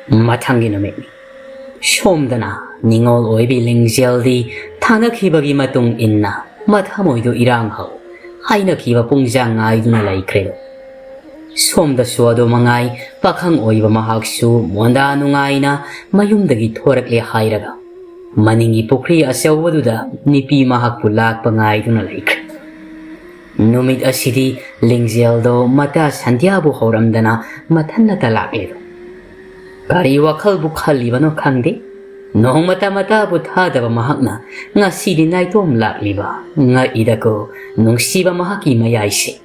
마탕기 놈이 숑드나 닝올 오이비 링젤디 타나키바기 마tung 인나 마타모이도 이랑하오 하이나키바 뽕장 아이두나 라이크레도 솜다 수어도 망아이 파캉 오이바 마학수 몬다 누가이나 마윰다기 토락레 하이라가 마닝이 포크리 아세워두다 니피 마학부 락파 아이두나 라이크레 누밋 아시디 링젤도 마타 산티아부 호람다나 마탄나타 락레도 가리 와칼부 칼리바노 칸데 노마타 마타부 타다바 마학나 nga sidi nai tom lakliba nga idako nungsiba mahaki mayaisi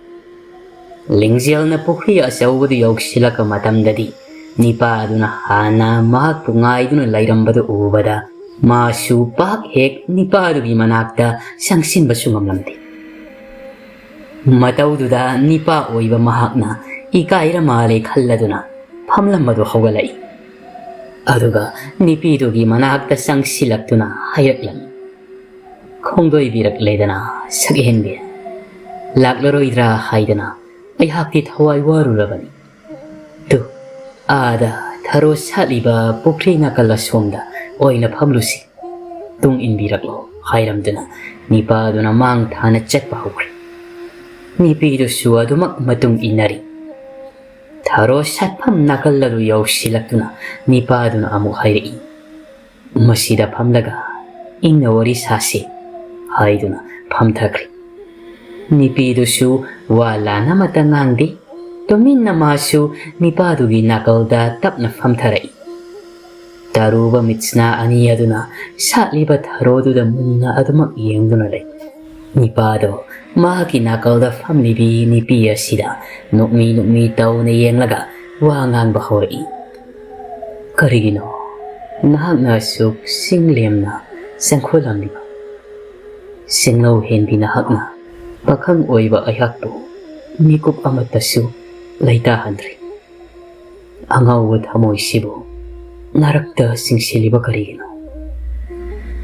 lingzial na pukhi asawdu yoksilaka matamdadi nipa aduna hana mahakpu ngai duna lairambadu ubada masu pak hek nipa adugi manakta sangsinba sungamlamdi mataududa nipa oiba mahakna ikaira male khalladuna phamlambadu hogalai aduga nipidugi manakta sangsilakduna hayraklam khongdoi birak ledana saghenbe laklaroi haidana aihakti thawai warurabani tu ada tharo saliba pukri nakala somda oina phamlusi tung inbiraklo hairamduna nipaduna mang thana chatpa hokre nipidu suadumak matung inari tharo satpham nakalladu yausilakduna nipaduna amuk hairei masida phamlaga ingna wari sase haiduna phamthakri nipidusu wala namata ngangdi tuminna masu nipadugi nakalda tapna phamtharai taruba mitsna ani aduna saliba tharoduda munna adumak yengduna lei nipado mahaki nakalda phamlibi nipi asida nukmi tawna yenglaga wa ngang bahori karigino nahakna suk singlemna sangkholamliba singlo henbi nahakna pakhang oiba ayakpo mikup amatasu laita handri angawa thamoi sibo narakta singsiliba karigino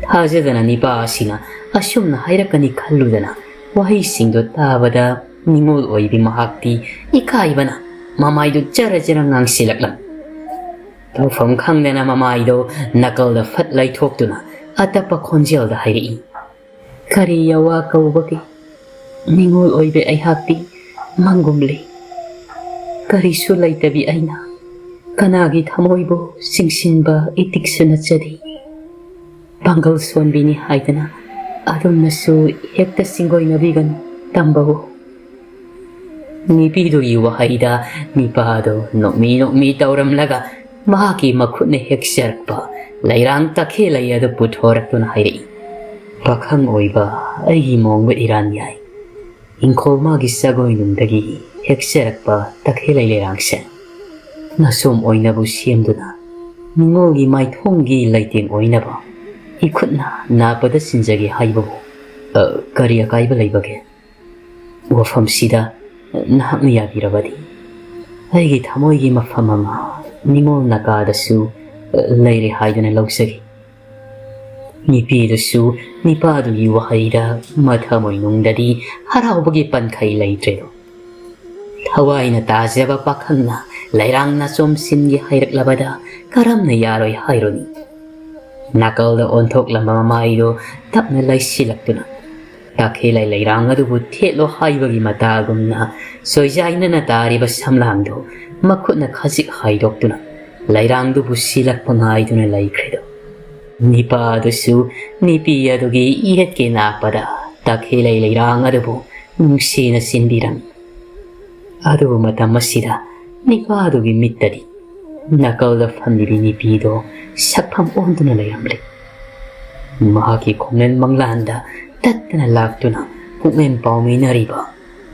thajadana nipa asina asumna hairakani khalludana wahi singdo tabada ningol oibi mahakti ikaibana mamaidu jara ngangsilaklam tawfam khangdana mamaido nakalda fat laithokduna atapa khonjelda hairei kari yawa kaubaki ningol oibe aihakti mangumle kari sulai tabi aina kanagi thamoibo singsinba itiksuna chadi bangal sonbini haidana adumnasu hekta singoi nabigan tambago nipidu yuwa haida nipado nokmi tauramlaga mahaki makhutne heksharpa lairang takhe layadu puthoraktuna hairei pakhang oiba aigi mongba iran yai inkhol magi sagoi numdagi heksharakpa takhe lairangse nasom oinabu siemduna ningogi maithongi laiteng oinaba ikhutna napada sinjagi haibabu kari akaiba laibage wafam sida nahakna yabirabadi aigi thamoigi mafam ama ningol nakadasu laire haidana lausagi nipidusu nipadugi wahaida mathamoi nungdadi haraubagi pankhai laitredo thawaina tajaba pakhangna lairangna chomsingi hairaklabada karamna yaroi haironi nakalda onthoklamma mamaido tapna laisilakduna takhelai lairang adubu thelo haibagi matagumna soijaina na tariba samlangdo makhutna khajik haidokduna lairangdubu silakpa ngaiduna laikhredo nipadusu nipiyadugi ihetke napada takhelai lairang adubu nungsina sinbiram adu matamasida nipadugi mittadi nakalda famlibi nipido sakpham onduna layamle mahaki khonglen manglanda tattana laktuna pukmen pauminariba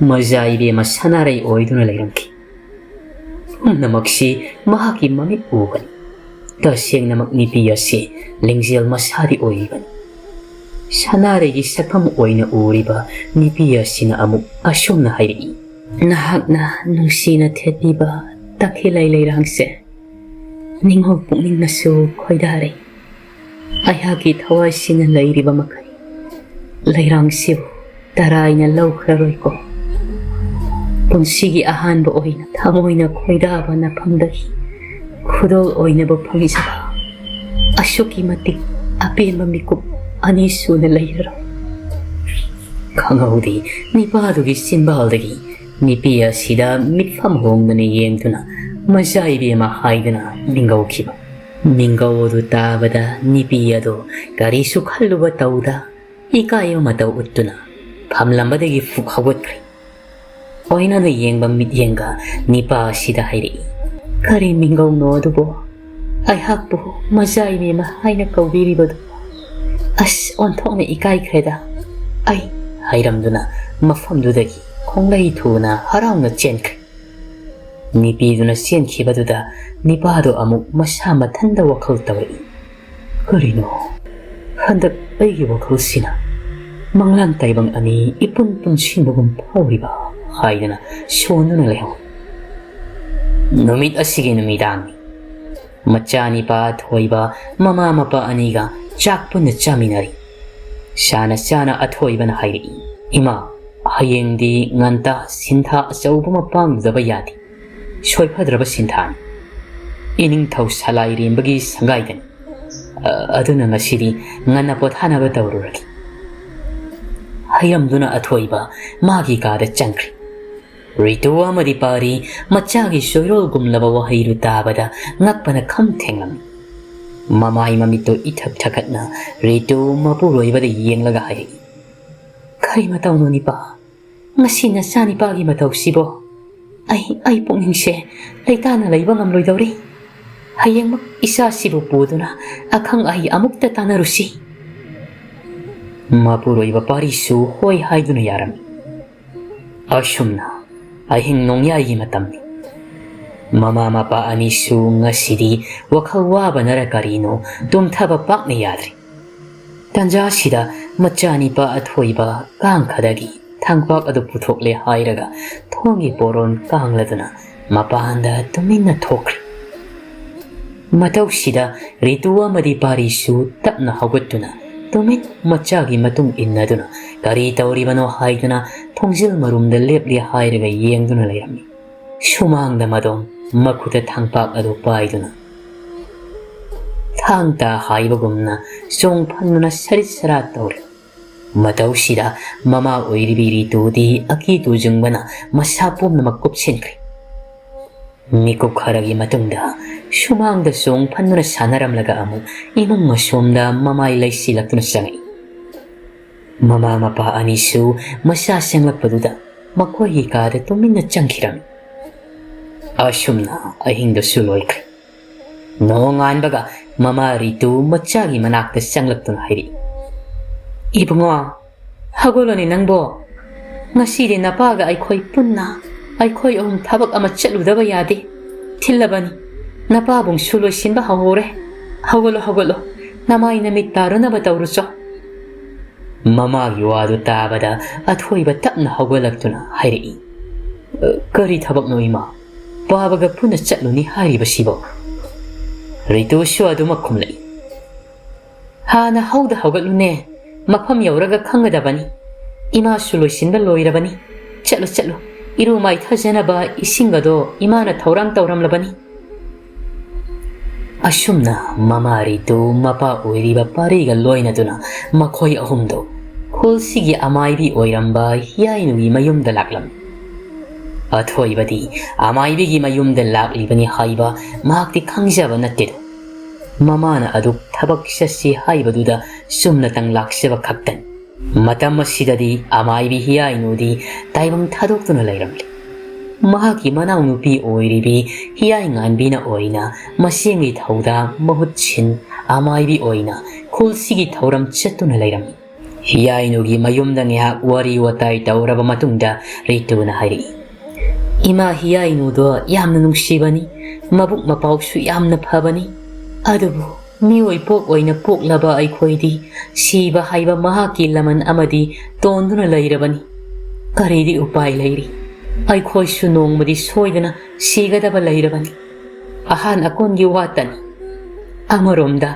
mazaibe masanarai oiduna layramki namaksi mahaki mamit ubani taseng namak nipi ase lingzial masari oibani sanaregi sakpham oina uriba nipi asina amuk asumna hairei nahakna nungsina thetbiba takhilai lairangse ningol pukningnasu khoidare ayaki thawai sina lairiba makai lairangsibu taraina laukhraroiko punsigi ahanba oina thamoina khoidaba na phamdagi ꯈꯨꯗꯣꯜ ꯑꯣꯏꯅꯕ ꯐꯪꯖꯕ ꯑꯁꯨꯛꯀꯤ ꯃꯇꯤꯛ ꯑꯄꯦꯟꯕ ꯃꯤꯀꯨꯞ ꯑꯅꯤ ꯁꯨꯅ ꯂꯩꯔꯔꯣꯏ ꯈꯪꯍꯧꯗꯦ ꯅꯤꯄꯥꯗꯨꯒꯤ ꯆꯤꯟꯕꯥꯜꯗꯒꯤ ꯅꯨꯄꯤ ꯑꯁꯤꯗ ꯃꯤꯠꯐꯝ ꯍꯣꯡꯗꯅ ꯌꯦꯡꯗꯨꯅ ꯃꯆꯥ ꯏꯕꯦꯝꯃ ꯍꯥꯏꯗꯨꯅ ꯃꯤꯡꯒꯧꯈꯤꯕ ꯃꯤꯡꯒꯧ ꯑꯗꯨ ꯇꯥꯕꯗ ꯅꯨꯄꯤ ꯑꯗꯨ ꯀꯔꯤꯁꯨ ꯈꯜꯂꯨꯕ ꯇꯧꯗ ꯏꯀꯥꯏꯕ ꯃꯇꯧ ꯎꯠꯇꯨꯅ ꯐꯝꯂꯝꯕꯗꯒꯤ ꯐꯨꯛ ꯍꯧꯒꯠꯈ꯭ꯔꯦ ꯑꯣꯏꯅꯅ ꯌꯦꯡꯕ ꯃꯤꯠꯌꯦꯡꯒ ꯅꯤꯄꯥ ꯑꯁꯤꯗ ꯍꯥꯏꯔꯛꯏ ꯀꯔꯤ ꯃꯤꯡꯒꯧꯅꯣ ꯑꯗꯨꯕꯨ ꯑꯩꯍꯥꯛꯄꯨ ꯃꯆꯥ ꯏꯕꯦꯝꯃ ꯍꯥꯏꯅ ꯀꯧꯕꯤꯔꯤꯕꯗꯨ ꯑꯁ ꯑꯣꯟꯊꯣꯛꯅ ꯏꯀꯥꯏꯈ꯭ꯔꯦꯗ ꯑꯩ ꯍꯥꯏꯔꯝꯗꯨꯅ ꯃꯐꯝꯗꯨꯗꯒꯤ ꯈꯣꯡꯂꯩ ꯊꯨꯅ ꯍꯔꯥꯎꯅ ꯆꯦꯟꯈ꯭ꯔꯦ ꯅꯨꯄꯤꯗꯨꯅ ꯆꯦꯟꯈꯤꯕꯗꯨꯗ ꯅꯤꯄꯥꯗꯨ ꯑꯃꯨꯛ ꯃꯁꯥ ꯃꯊꯟꯇ ꯋꯥꯈꯜ ꯇꯧꯔꯛꯏ ꯀꯔꯤꯅꯣ ꯍꯟꯗꯛ ꯑꯩꯒꯤ ꯋꯥꯈꯜꯁꯤꯅ ꯃꯪꯂꯥꯟ ꯇꯥꯏꯕꯪ ꯑꯅꯤ ꯏꯄꯨꯟ ꯄꯨꯟꯁꯤꯟꯕꯒꯨꯝ ꯐꯥꯎꯔꯤꯕ ꯍꯥꯏꯗꯅ ꯁꯣꯟꯗꯨꯅ ꯂꯩꯍꯧꯏ ꯅꯨꯃꯤꯠ ꯑꯁꯤꯒꯤ ꯅꯨꯃꯤꯗꯥꯡꯅꯤ ꯃꯆꯥꯅꯤꯄꯥ ꯑꯊꯣꯏꯕ ꯃꯃꯥ ꯃꯄꯥ ꯑꯅꯤꯒ ꯆꯥꯛ ꯄꯨꯟꯅ ꯆꯥꯃꯤꯟꯅꯔꯤ ꯆꯥꯅ ꯆꯥꯅ ꯑꯊꯣꯏꯕꯅ ꯍꯥꯏꯔꯛꯏ ꯏꯃꯥ ꯍꯌꯦꯡꯗꯤ ꯉꯟꯇꯥ ꯁꯤꯟꯊꯥ ꯑꯆꯧꯕ ꯑꯃ ꯄꯥꯡꯂꯨꯗꯕ ꯌꯥꯗꯦ ꯁꯣꯏꯐꯗ꯭ꯔꯕ ꯁꯤꯟꯊꯥꯅꯤ ꯏꯅꯤꯡꯊꯧ ꯁꯂꯥꯏꯔꯦꯝꯕꯒꯤ ꯁꯪꯒꯥꯏꯗꯅꯤ ꯑꯗꯨꯅ ꯉꯁꯤꯗꯤ ꯉꯟꯅ ꯄꯣꯊꯥꯅꯕ ꯇꯧꯔꯨꯔꯒꯦ ꯍꯩꯔꯝꯗꯨꯅ ꯑꯊꯣꯏꯕ ꯃꯥꯒꯤ ꯀꯥꯗ ꯆꯪꯈ꯭ꯔꯦ ꯔꯤꯇꯨ ꯑꯃꯗꯤ ꯄꯥꯔꯤ ꯃꯆꯥꯒꯤ ꯁꯣꯏꯔꯣꯜꯒꯨꯝꯂꯕ ꯋꯥꯍꯩꯗꯨ ꯇꯥꯕꯗ ꯉꯛꯄꯅ ꯈꯝ ꯊꯦꯡꯂꯝꯃꯤ ꯃꯃꯥꯏ ꯃꯃꯤꯠꯇꯨ ꯏꯊꯛ ꯊꯛꯀꯠꯅ ꯔꯤꯇꯨ ꯃꯄꯨꯔꯣꯏꯕꯗ ꯌꯦꯡꯂꯒ ꯍꯥꯏꯔꯛꯏ ꯀꯔꯤ ꯃꯇꯧꯅꯣ ꯅꯤꯄꯥ ꯉꯁꯤ ꯅꯆꯥꯅꯤꯄꯥꯒꯤ ꯃꯇꯧꯁꯤꯕꯣ ꯑꯩ ꯄꯨꯛꯅꯤꯡꯁꯦ ꯂꯩꯇꯥꯅ ꯂꯩꯕ ꯉꯝꯂꯣꯏꯗꯧꯔꯤ ꯍꯌꯦꯡꯃꯛ ꯏꯆꯥꯁꯤꯕꯨ ꯄꯨꯗꯨꯅ ꯑꯈꯪ ꯑꯍꯩ ꯑꯃꯨꯛꯇ ꯇꯥꯟꯅꯔꯨꯁꯤ ꯃꯄꯨꯔꯣꯏꯕ ꯄꯥꯔꯤꯁꯨ ꯍꯣꯏ ꯍꯥꯏꯗꯨꯅ ꯌꯥꯔꯝꯃꯤ ꯑꯁꯨꯝꯅ ꯑꯍꯤꯡ ꯅꯣꯡꯌꯥꯏꯒꯤ ꯃꯇꯝꯅꯤ ꯃꯃꯥ ꯃꯄꯥ ꯑꯅꯤꯁꯨ ꯉꯁꯤꯗꯤ ꯋꯥꯈꯜ ꯋꯥꯕꯅꯔ ꯀꯔꯤꯅꯣ ꯇꯨꯝꯊꯕ ꯄꯥꯛꯅ ꯌꯥꯗ꯭ꯔꯤ ꯇꯟꯖꯥꯁꯤꯗ ꯃꯆꯥꯅꯤꯄꯥ ꯑꯊꯣꯏꯕ ꯀꯥꯡꯈꯗꯒꯤ ꯊꯥꯡꯄꯥꯛ ꯑꯗꯨ ꯄꯨꯊꯣꯛꯂꯦ ꯍꯥꯏꯔꯒ ꯊꯣꯡꯒꯤ ꯄꯣꯔꯣꯟ ꯀꯥꯡꯂꯗꯨꯅ ꯃꯄꯥꯟꯗ ꯇꯨꯃꯤꯟꯅ ꯊꯣꯛꯈ꯭ꯔꯦ ꯃꯇꯧꯁꯤꯗ ꯔꯤꯇꯨ ꯑꯃꯗꯤ ꯄꯥꯔꯤꯁꯨ ꯇꯞꯅ ꯍꯧꯒꯠꯇꯨꯅ ꯇꯨꯃꯤꯟ ꯃꯆꯥꯒꯤ ꯃꯇꯨꯡ ꯏꯟꯅꯗꯨꯅ ꯀꯔꯤ ꯇꯧꯔꯤꯕꯅꯣ ꯍꯥꯏꯗꯨꯅ ꯊꯣꯡꯖꯤꯜ ꯃꯔꯨꯝꯗ ꯂꯦꯞꯂꯤ ꯍꯥꯏꯔꯒ ꯌꯦꯡꯗꯨꯅ ꯂꯩꯔꯝꯃꯤ ꯁꯨꯃꯥꯡꯗ ꯃꯗꯣꯝ ꯃꯈꯨꯠꯇ ꯊꯥꯡꯄꯥꯛ ꯑꯗꯨ ꯄꯥꯏꯗꯨꯅ ꯊꯥꯡꯇ ꯍꯥꯏꯕꯒꯨꯝꯅ ꯆꯣꯡꯐꯟꯗꯨꯅ ꯁꯔꯤꯠ ꯁꯔꯥꯠ ꯇꯧꯔꯦ ꯃꯇꯧꯁꯤꯗ ꯃꯃꯥ ꯑꯣꯏꯔꯤꯕꯤ ꯔꯤꯇꯨꯗꯤ ꯑꯀꯤ ꯇꯨꯖꯨꯡꯕꯅ ꯃꯁꯥ ꯄꯨꯝꯅꯃꯛ ꯀꯨꯞꯁꯤꯟꯈ꯭ꯔꯦ ꯃꯤꯀꯨꯞ ꯈꯔꯒꯤ ꯃꯇꯨꯡꯗ ꯁꯨꯃꯥꯡꯗ ꯆꯣꯡꯐꯟꯗꯨꯅ ꯁꯥꯟꯅꯔꯝꯂꯒ ꯑꯃꯨꯛ ꯏꯃꯨꯡ ꯑꯁꯣꯝꯗ ꯃꯃꯥꯏ ꯂꯩꯁꯤꯜꯂꯛꯇꯨꯅ ꯆꯪꯉꯛꯏ ꯃꯃꯥ ꯃꯄꯥ ꯑꯅꯤꯁꯨ ꯃꯆꯥ ꯆꯪꯂꯛꯄꯗꯨꯗ ꯃꯈꯣꯏꯒꯤ ꯀꯥꯗ ꯇꯨꯃꯤꯟꯅ ꯆꯪꯈꯤꯔꯝꯃꯤ ꯑꯁꯨꯝꯅ ꯑꯍꯤꯡꯗꯨꯁꯨ ꯂꯣꯏꯈ꯭ꯔꯦ ꯅꯣꯡꯉꯥꯟꯕꯒ ꯃꯃꯥ ꯔꯤꯇꯨ ꯃꯆꯥꯒꯤ ꯃꯅꯥꯛꯇ ꯆꯪꯂꯛꯇꯨꯅ ꯍꯥꯏꯔꯛꯏ ꯏꯕꯨꯡꯉꯣ ꯍꯧꯒꯠꯂꯣꯅꯦ ꯅꯪꯕꯣ ꯉꯁꯤꯗꯤ ꯅꯄꯥꯒ ꯑꯩꯈꯣꯏ ꯄꯨꯟꯅ ꯑꯩꯈꯣꯏ ꯑꯍꯨꯝ ꯊꯕꯛ ꯑꯃ ꯆꯠꯂꯨꯗꯕ ꯌꯥꯗꯦ ꯊꯤꯜꯂꯕꯅꯤ ꯅꯄꯥꯕꯨꯡꯁꯨ ꯂꯣꯏꯁꯤꯟꯕ ꯍꯧꯍꯧꯔꯦ ꯍꯧꯒꯠꯂꯣ ꯅꯃꯥꯏ ꯅꯃꯤꯠ ꯇꯥꯔꯅꯕ ꯇꯧꯔꯨꯆꯣ ꯃꯃꯥꯒꯤ ꯋꯥꯗꯨ ꯇꯥꯕꯗ ꯑꯊꯣꯏꯕ ꯇꯞꯅ ꯍꯧꯒꯠꯂꯛꯇꯨꯅ ꯍꯥꯏꯔꯛꯏ ꯀꯔꯤ ꯊꯕꯛꯅꯣ ꯏꯃꯥ ꯄꯥꯕꯒ ꯄꯨꯟꯅ ꯆꯠꯂꯨꯅꯤ ꯍꯥꯏꯔꯤꯕꯁꯤꯕꯣ ꯔꯤꯇꯨꯁꯨ ꯑꯗꯨꯃꯛ ꯈꯨꯝꯂꯛꯏ ꯍꯥꯟꯅ ꯍꯧꯒꯠꯂꯨꯅꯦ ꯃꯐꯝ ꯌꯧꯔꯒ ꯈꯪꯒꯗꯕꯅꯤ ꯏꯃꯥꯁꯨ ꯂꯣꯏꯁꯤꯟꯕ ꯂꯣꯏꯔꯕꯅꯤ ꯆꯠꯂꯨ ꯏꯔꯨ ꯃꯥꯏꯊꯖꯅꯕ ꯏꯁꯤꯡ ꯑꯗꯣ ꯏꯃꯥꯅ ꯊꯧꯔꯥꯡ ꯇꯧꯔꯝꯂꯕꯅꯤ ꯑꯁꯨꯝꯅ ꯃꯃꯥ ꯔꯤꯇꯨ ꯃꯄꯥ ꯑꯣꯏꯔꯤꯕ ꯄꯥꯔꯤꯒ ꯂꯣꯏꯅꯗꯨꯅ ꯃꯈꯣꯏ ꯑꯍꯨꯝꯗꯣ ꯈꯨꯜꯁꯤꯒꯤ ꯑꯃꯥꯏꯕꯤ ꯑꯣꯏꯔꯝꯕ ꯍꯤꯌꯥꯏꯅꯨꯒꯤ ꯃꯌꯨꯝꯗ ꯂꯥꯛꯂꯝꯃꯤ ꯑꯊꯣꯏꯕꯗꯤ ꯑꯃꯥꯏꯕꯤꯒꯤ ꯃꯌꯨꯝꯗ ꯂꯥꯛꯂꯤꯕꯅꯤ ꯍꯥꯏꯕ ꯃꯍꯥꯛꯇꯤ ꯈꯪꯖꯕ ꯅꯠꯇꯦꯗꯣ ꯃꯃꯥꯅ ꯑꯗꯨ ꯊꯕꯛ ꯆꯠꯁꯤ ꯍꯥꯏꯕꯗꯨꯗ ꯆꯨꯝꯅꯇꯪ ꯂꯥꯛꯆꯕ ꯈꯛꯇꯅꯤ ꯃꯇꯝ ꯑꯁꯤꯗꯗꯤ ꯑꯃꯥꯏꯕꯤ ꯍꯤꯌꯥꯏꯅꯨꯗꯤ ꯇꯥꯏꯕꯪ ꯊꯥꯗꯣꯛꯇꯨꯅ ꯂꯩꯔꯝꯂꯤ ꯃꯍꯥꯛꯀꯤ ꯃꯅꯥꯎꯅꯨꯄꯤ ꯑꯣꯏꯔꯤꯕꯤ ꯍꯤꯌꯥꯏ ꯉꯥꯟꯕꯤꯅ ꯑꯣꯏꯅ ꯃꯆꯦꯡꯒꯤ ꯊꯧꯗꯥꯡ ꯃꯍꯨꯠ ꯁꯤꯟ ꯑꯃꯥꯏꯕꯤ ꯑꯣꯏꯅ ꯈꯨꯜꯁꯤꯒꯤ ꯊꯧꯔꯝ ꯆꯠꯇꯨꯅ ꯂꯩꯔꯝꯃꯤ ꯍꯤꯌꯥꯏꯅꯨꯒꯤ ꯃꯌꯨꯝꯗ ꯉꯥꯏꯍꯥꯛ ꯋꯥꯔꯤ ꯋꯥꯇꯥꯏ ꯇꯧꯔꯕ ꯃꯇꯨꯡꯗ ꯔꯤꯇꯨꯅ ꯍꯥꯏꯔꯛꯏ ꯏꯃꯥ ꯍꯤꯌꯥꯏꯅꯨꯗꯣ ꯌꯥꯝꯅ ꯅꯨꯡꯁꯤꯕꯅꯤ ꯃꯕꯨꯛ ꯃꯄꯥꯎꯁꯨ ꯌꯥꯝꯅ ꯐꯕꯅꯤ ꯑꯗꯨꯕꯨ ꯃꯤꯑꯣꯏ ꯄꯣꯛ ꯑꯣꯏꯅ ꯄꯣꯛꯂꯕ ꯑꯩꯈꯣꯏꯗꯤ ꯁꯤꯕ ꯍꯥꯏꯕ ꯃꯍꯥꯛꯀꯤ ꯂꯃꯟ ꯑꯃꯗꯤ ꯇꯣꯟꯗꯨꯅ ꯂꯩꯔꯕꯅꯤ ꯀꯔꯤꯗꯤ ꯎꯄꯥꯏ ꯂꯩꯔꯤ ꯑꯩꯈꯣꯏꯁꯨ ꯅꯣꯡꯃꯗꯤ ꯁꯣꯏꯗꯅ ꯁꯤꯒꯗꯕ ꯂꯩꯔꯕꯅꯤ ꯑꯍꯥꯟ ꯑꯀꯣꯟꯒꯤ ꯋꯥꯇꯅꯤ ꯑꯃꯔꯣꯝꯗ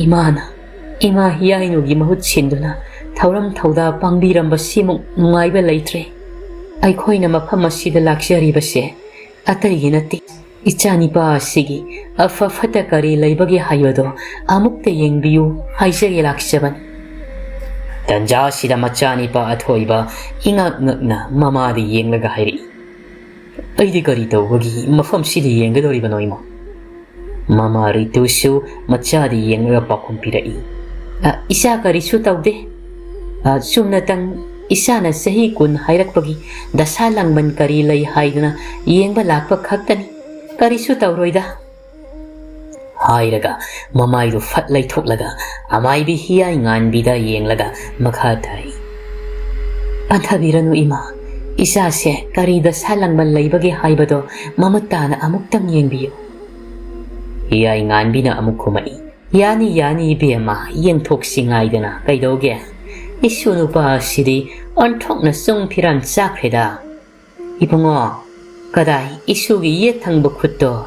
ꯏꯃꯥ ꯍꯤꯌꯥꯏꯅꯨꯒꯤ ꯃꯍꯨꯠ ꯁꯤꯟꯗꯨꯅ ꯊꯧꯔꯝ ꯊꯧꯗꯥ ꯄꯥꯡꯕꯤꯔꯝꯕꯁꯤꯃꯨꯛ ꯅꯨꯡꯉꯥꯏꯕ ꯂꯩꯇ꯭ꯔꯦ ꯑꯩꯈꯣꯏꯅ ꯃꯐꯝ ꯑꯁꯤꯗ ꯂꯥꯛꯆꯔꯤꯕꯁꯦ ꯑꯇꯩꯒꯤ ꯅꯠꯇꯦ Ichanipa asigi afa fata kari laibagi hayado amukta yengbiyu haisege lakshaban. Tanja sida machanipa athoiba ingak ngakna mamadi yenglaga hairi. Aidi kari tawbagi mafam sidi yengadoribano imo. Mama Ritusu machadi yenglaga pakum pirai. Isa kari su tawde. Sumnatang isa na sahi kun hairakpagi dasalang man kari lay haiduna yengba lakpa khaktani. Kari su tawroida. Hairaga mamaidu fatlay thoklaga amai bi hiyay ngan bida yenglaga makhatai. Panthabiranu ima. Isa se kari dasalang man laybagi haibado mamatana amuktang yengbiyo. Hiyay ngan bina amukkumai. Yani bema yeng thok singaidana kaidoge. Isunu pa sidi onthok na sung piran sakreda. Ipungo kadai isugi yethang bukhutto.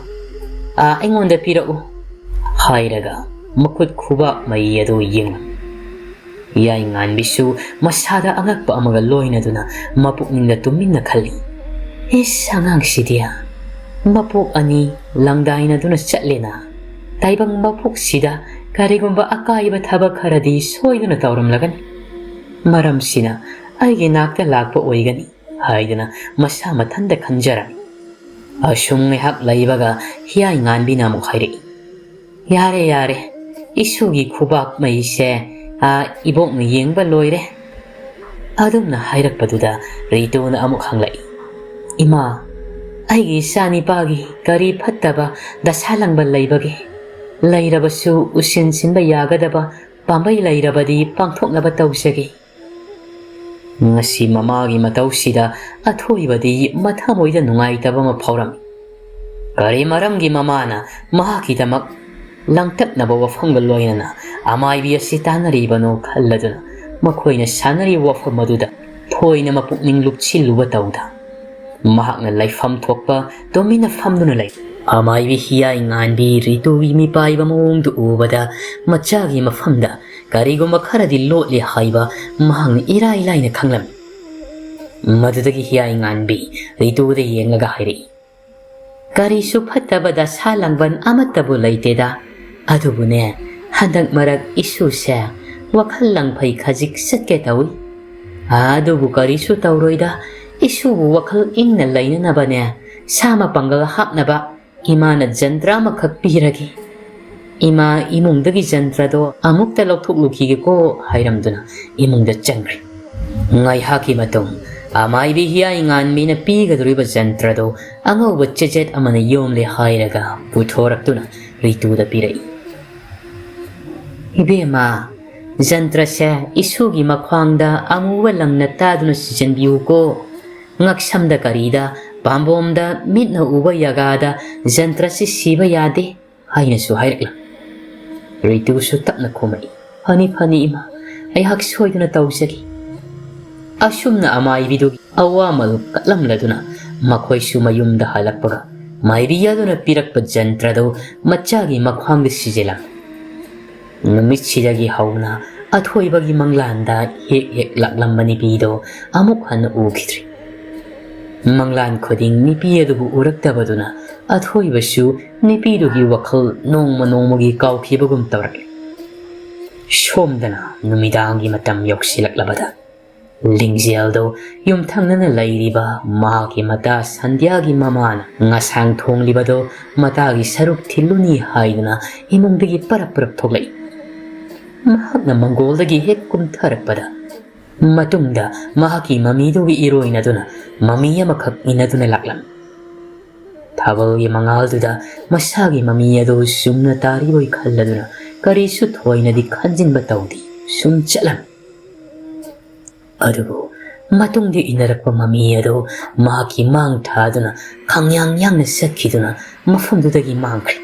Aingonda pirau. Hairaga makut khuba mai adu yeng. Yai ngan bisu masada angakpa amaga loinaduna mapukninda tuminna khali. Angang sidia. Mapuk ani langdaina duna chatlena. Taibang mapuk sida karigumba akaiba thabak kharadi soiduna tawramlagan. Maram sina aigi nakta lakpa oigani haiduna masa mathanda khanjarami. Asung ngehak laibaga hiyai ngan bina mukhairi. Yare isugi khubak mai se ibok na yengba loire. Adumna hairakpaduda Rituna amuk hanglai. Ima aigi sani pagi kari phattaba dasalangba laibagi. Lairabasu usin sinba yagadaba pambai lairabadi pangthoknaba tawsagi. Ngasi mamagi matawsida athoibadi mathamoida nungaitaba ma phawrami. Kari maramgi mamana mahakidamak langtapnaba wafamga loinana amaibi asi tanaribano khalladuna makhoina sanari wafam aduda thoina mapukning lupchilluba tawda. Mahakna laifam thokpa domina famduna lai. Amaibi hiyai nganbi Rituwi mipaiba mawongdu ubada machagi mafamda karigumba kharadi lotli haiba mahang irai laina khanglam. Madudagi hiyai nganbi Rituda yenglaga hairi. Kari su phattaba dasalangban amattabu laiteda. Adubune handak marak isu se wakhal langphai khajik satke tawi. Adubu kari su tawroida isu wakhal ingna lainanabane sama pangal hapnaba imana jantra makhak piragi. Ima imungdagi jantrado amukta lokthuklukhige ko hairamduna imungda changri. Ngai haki matung amaibi hiyai nganmina pigaduriba jantrado angauba chejet amana yomle hairaga puthoraktuna Rituda pirai. Ibema jantra se isugi makhwangda amuwa langna taduna sijanbiu ko ngaksamda karida pambomda mitna uba yagada jantra se siba yade haina su hairakla. Ritu su tapna khumai. Phani ima aihak soiduna tawsagi. Asumna amaibidugi awamal katlamladuna makhoi su mayumda halakpaga mairiyaduna pirakpa jantrado machagi makhwangda sijela. Numitsidagi hauna athoibagi manglanda hek laklambani pido amuk hana ukidri. Manglan khoding nipi adubu uraktabaduna athoibasu nipidugi wakhal nongmagi kawkhibagum tawrakle. Somdana numidangi matam yoksilaklabada Lingzeldo yumthangnana lairiba magi mata sandyagi mamana ngasang thonglibado matagi saruk thiluni haiduna imungdagi parap thoklai. Mahakna Mongolagi hek kumtharakpada. Matungda mahaki mamidugi iroinaduna mamiya makhak inaduna laklam. Thabalgi mangalduda masagi mamiyado sumna tariboi khalladuna karisu thoinadi khanjinba tawdi sum chalam. Adubu matungdi inarakpa mamiyado mahaki mang thaduna khangyang sakhiduna mafamdudagi mangkri.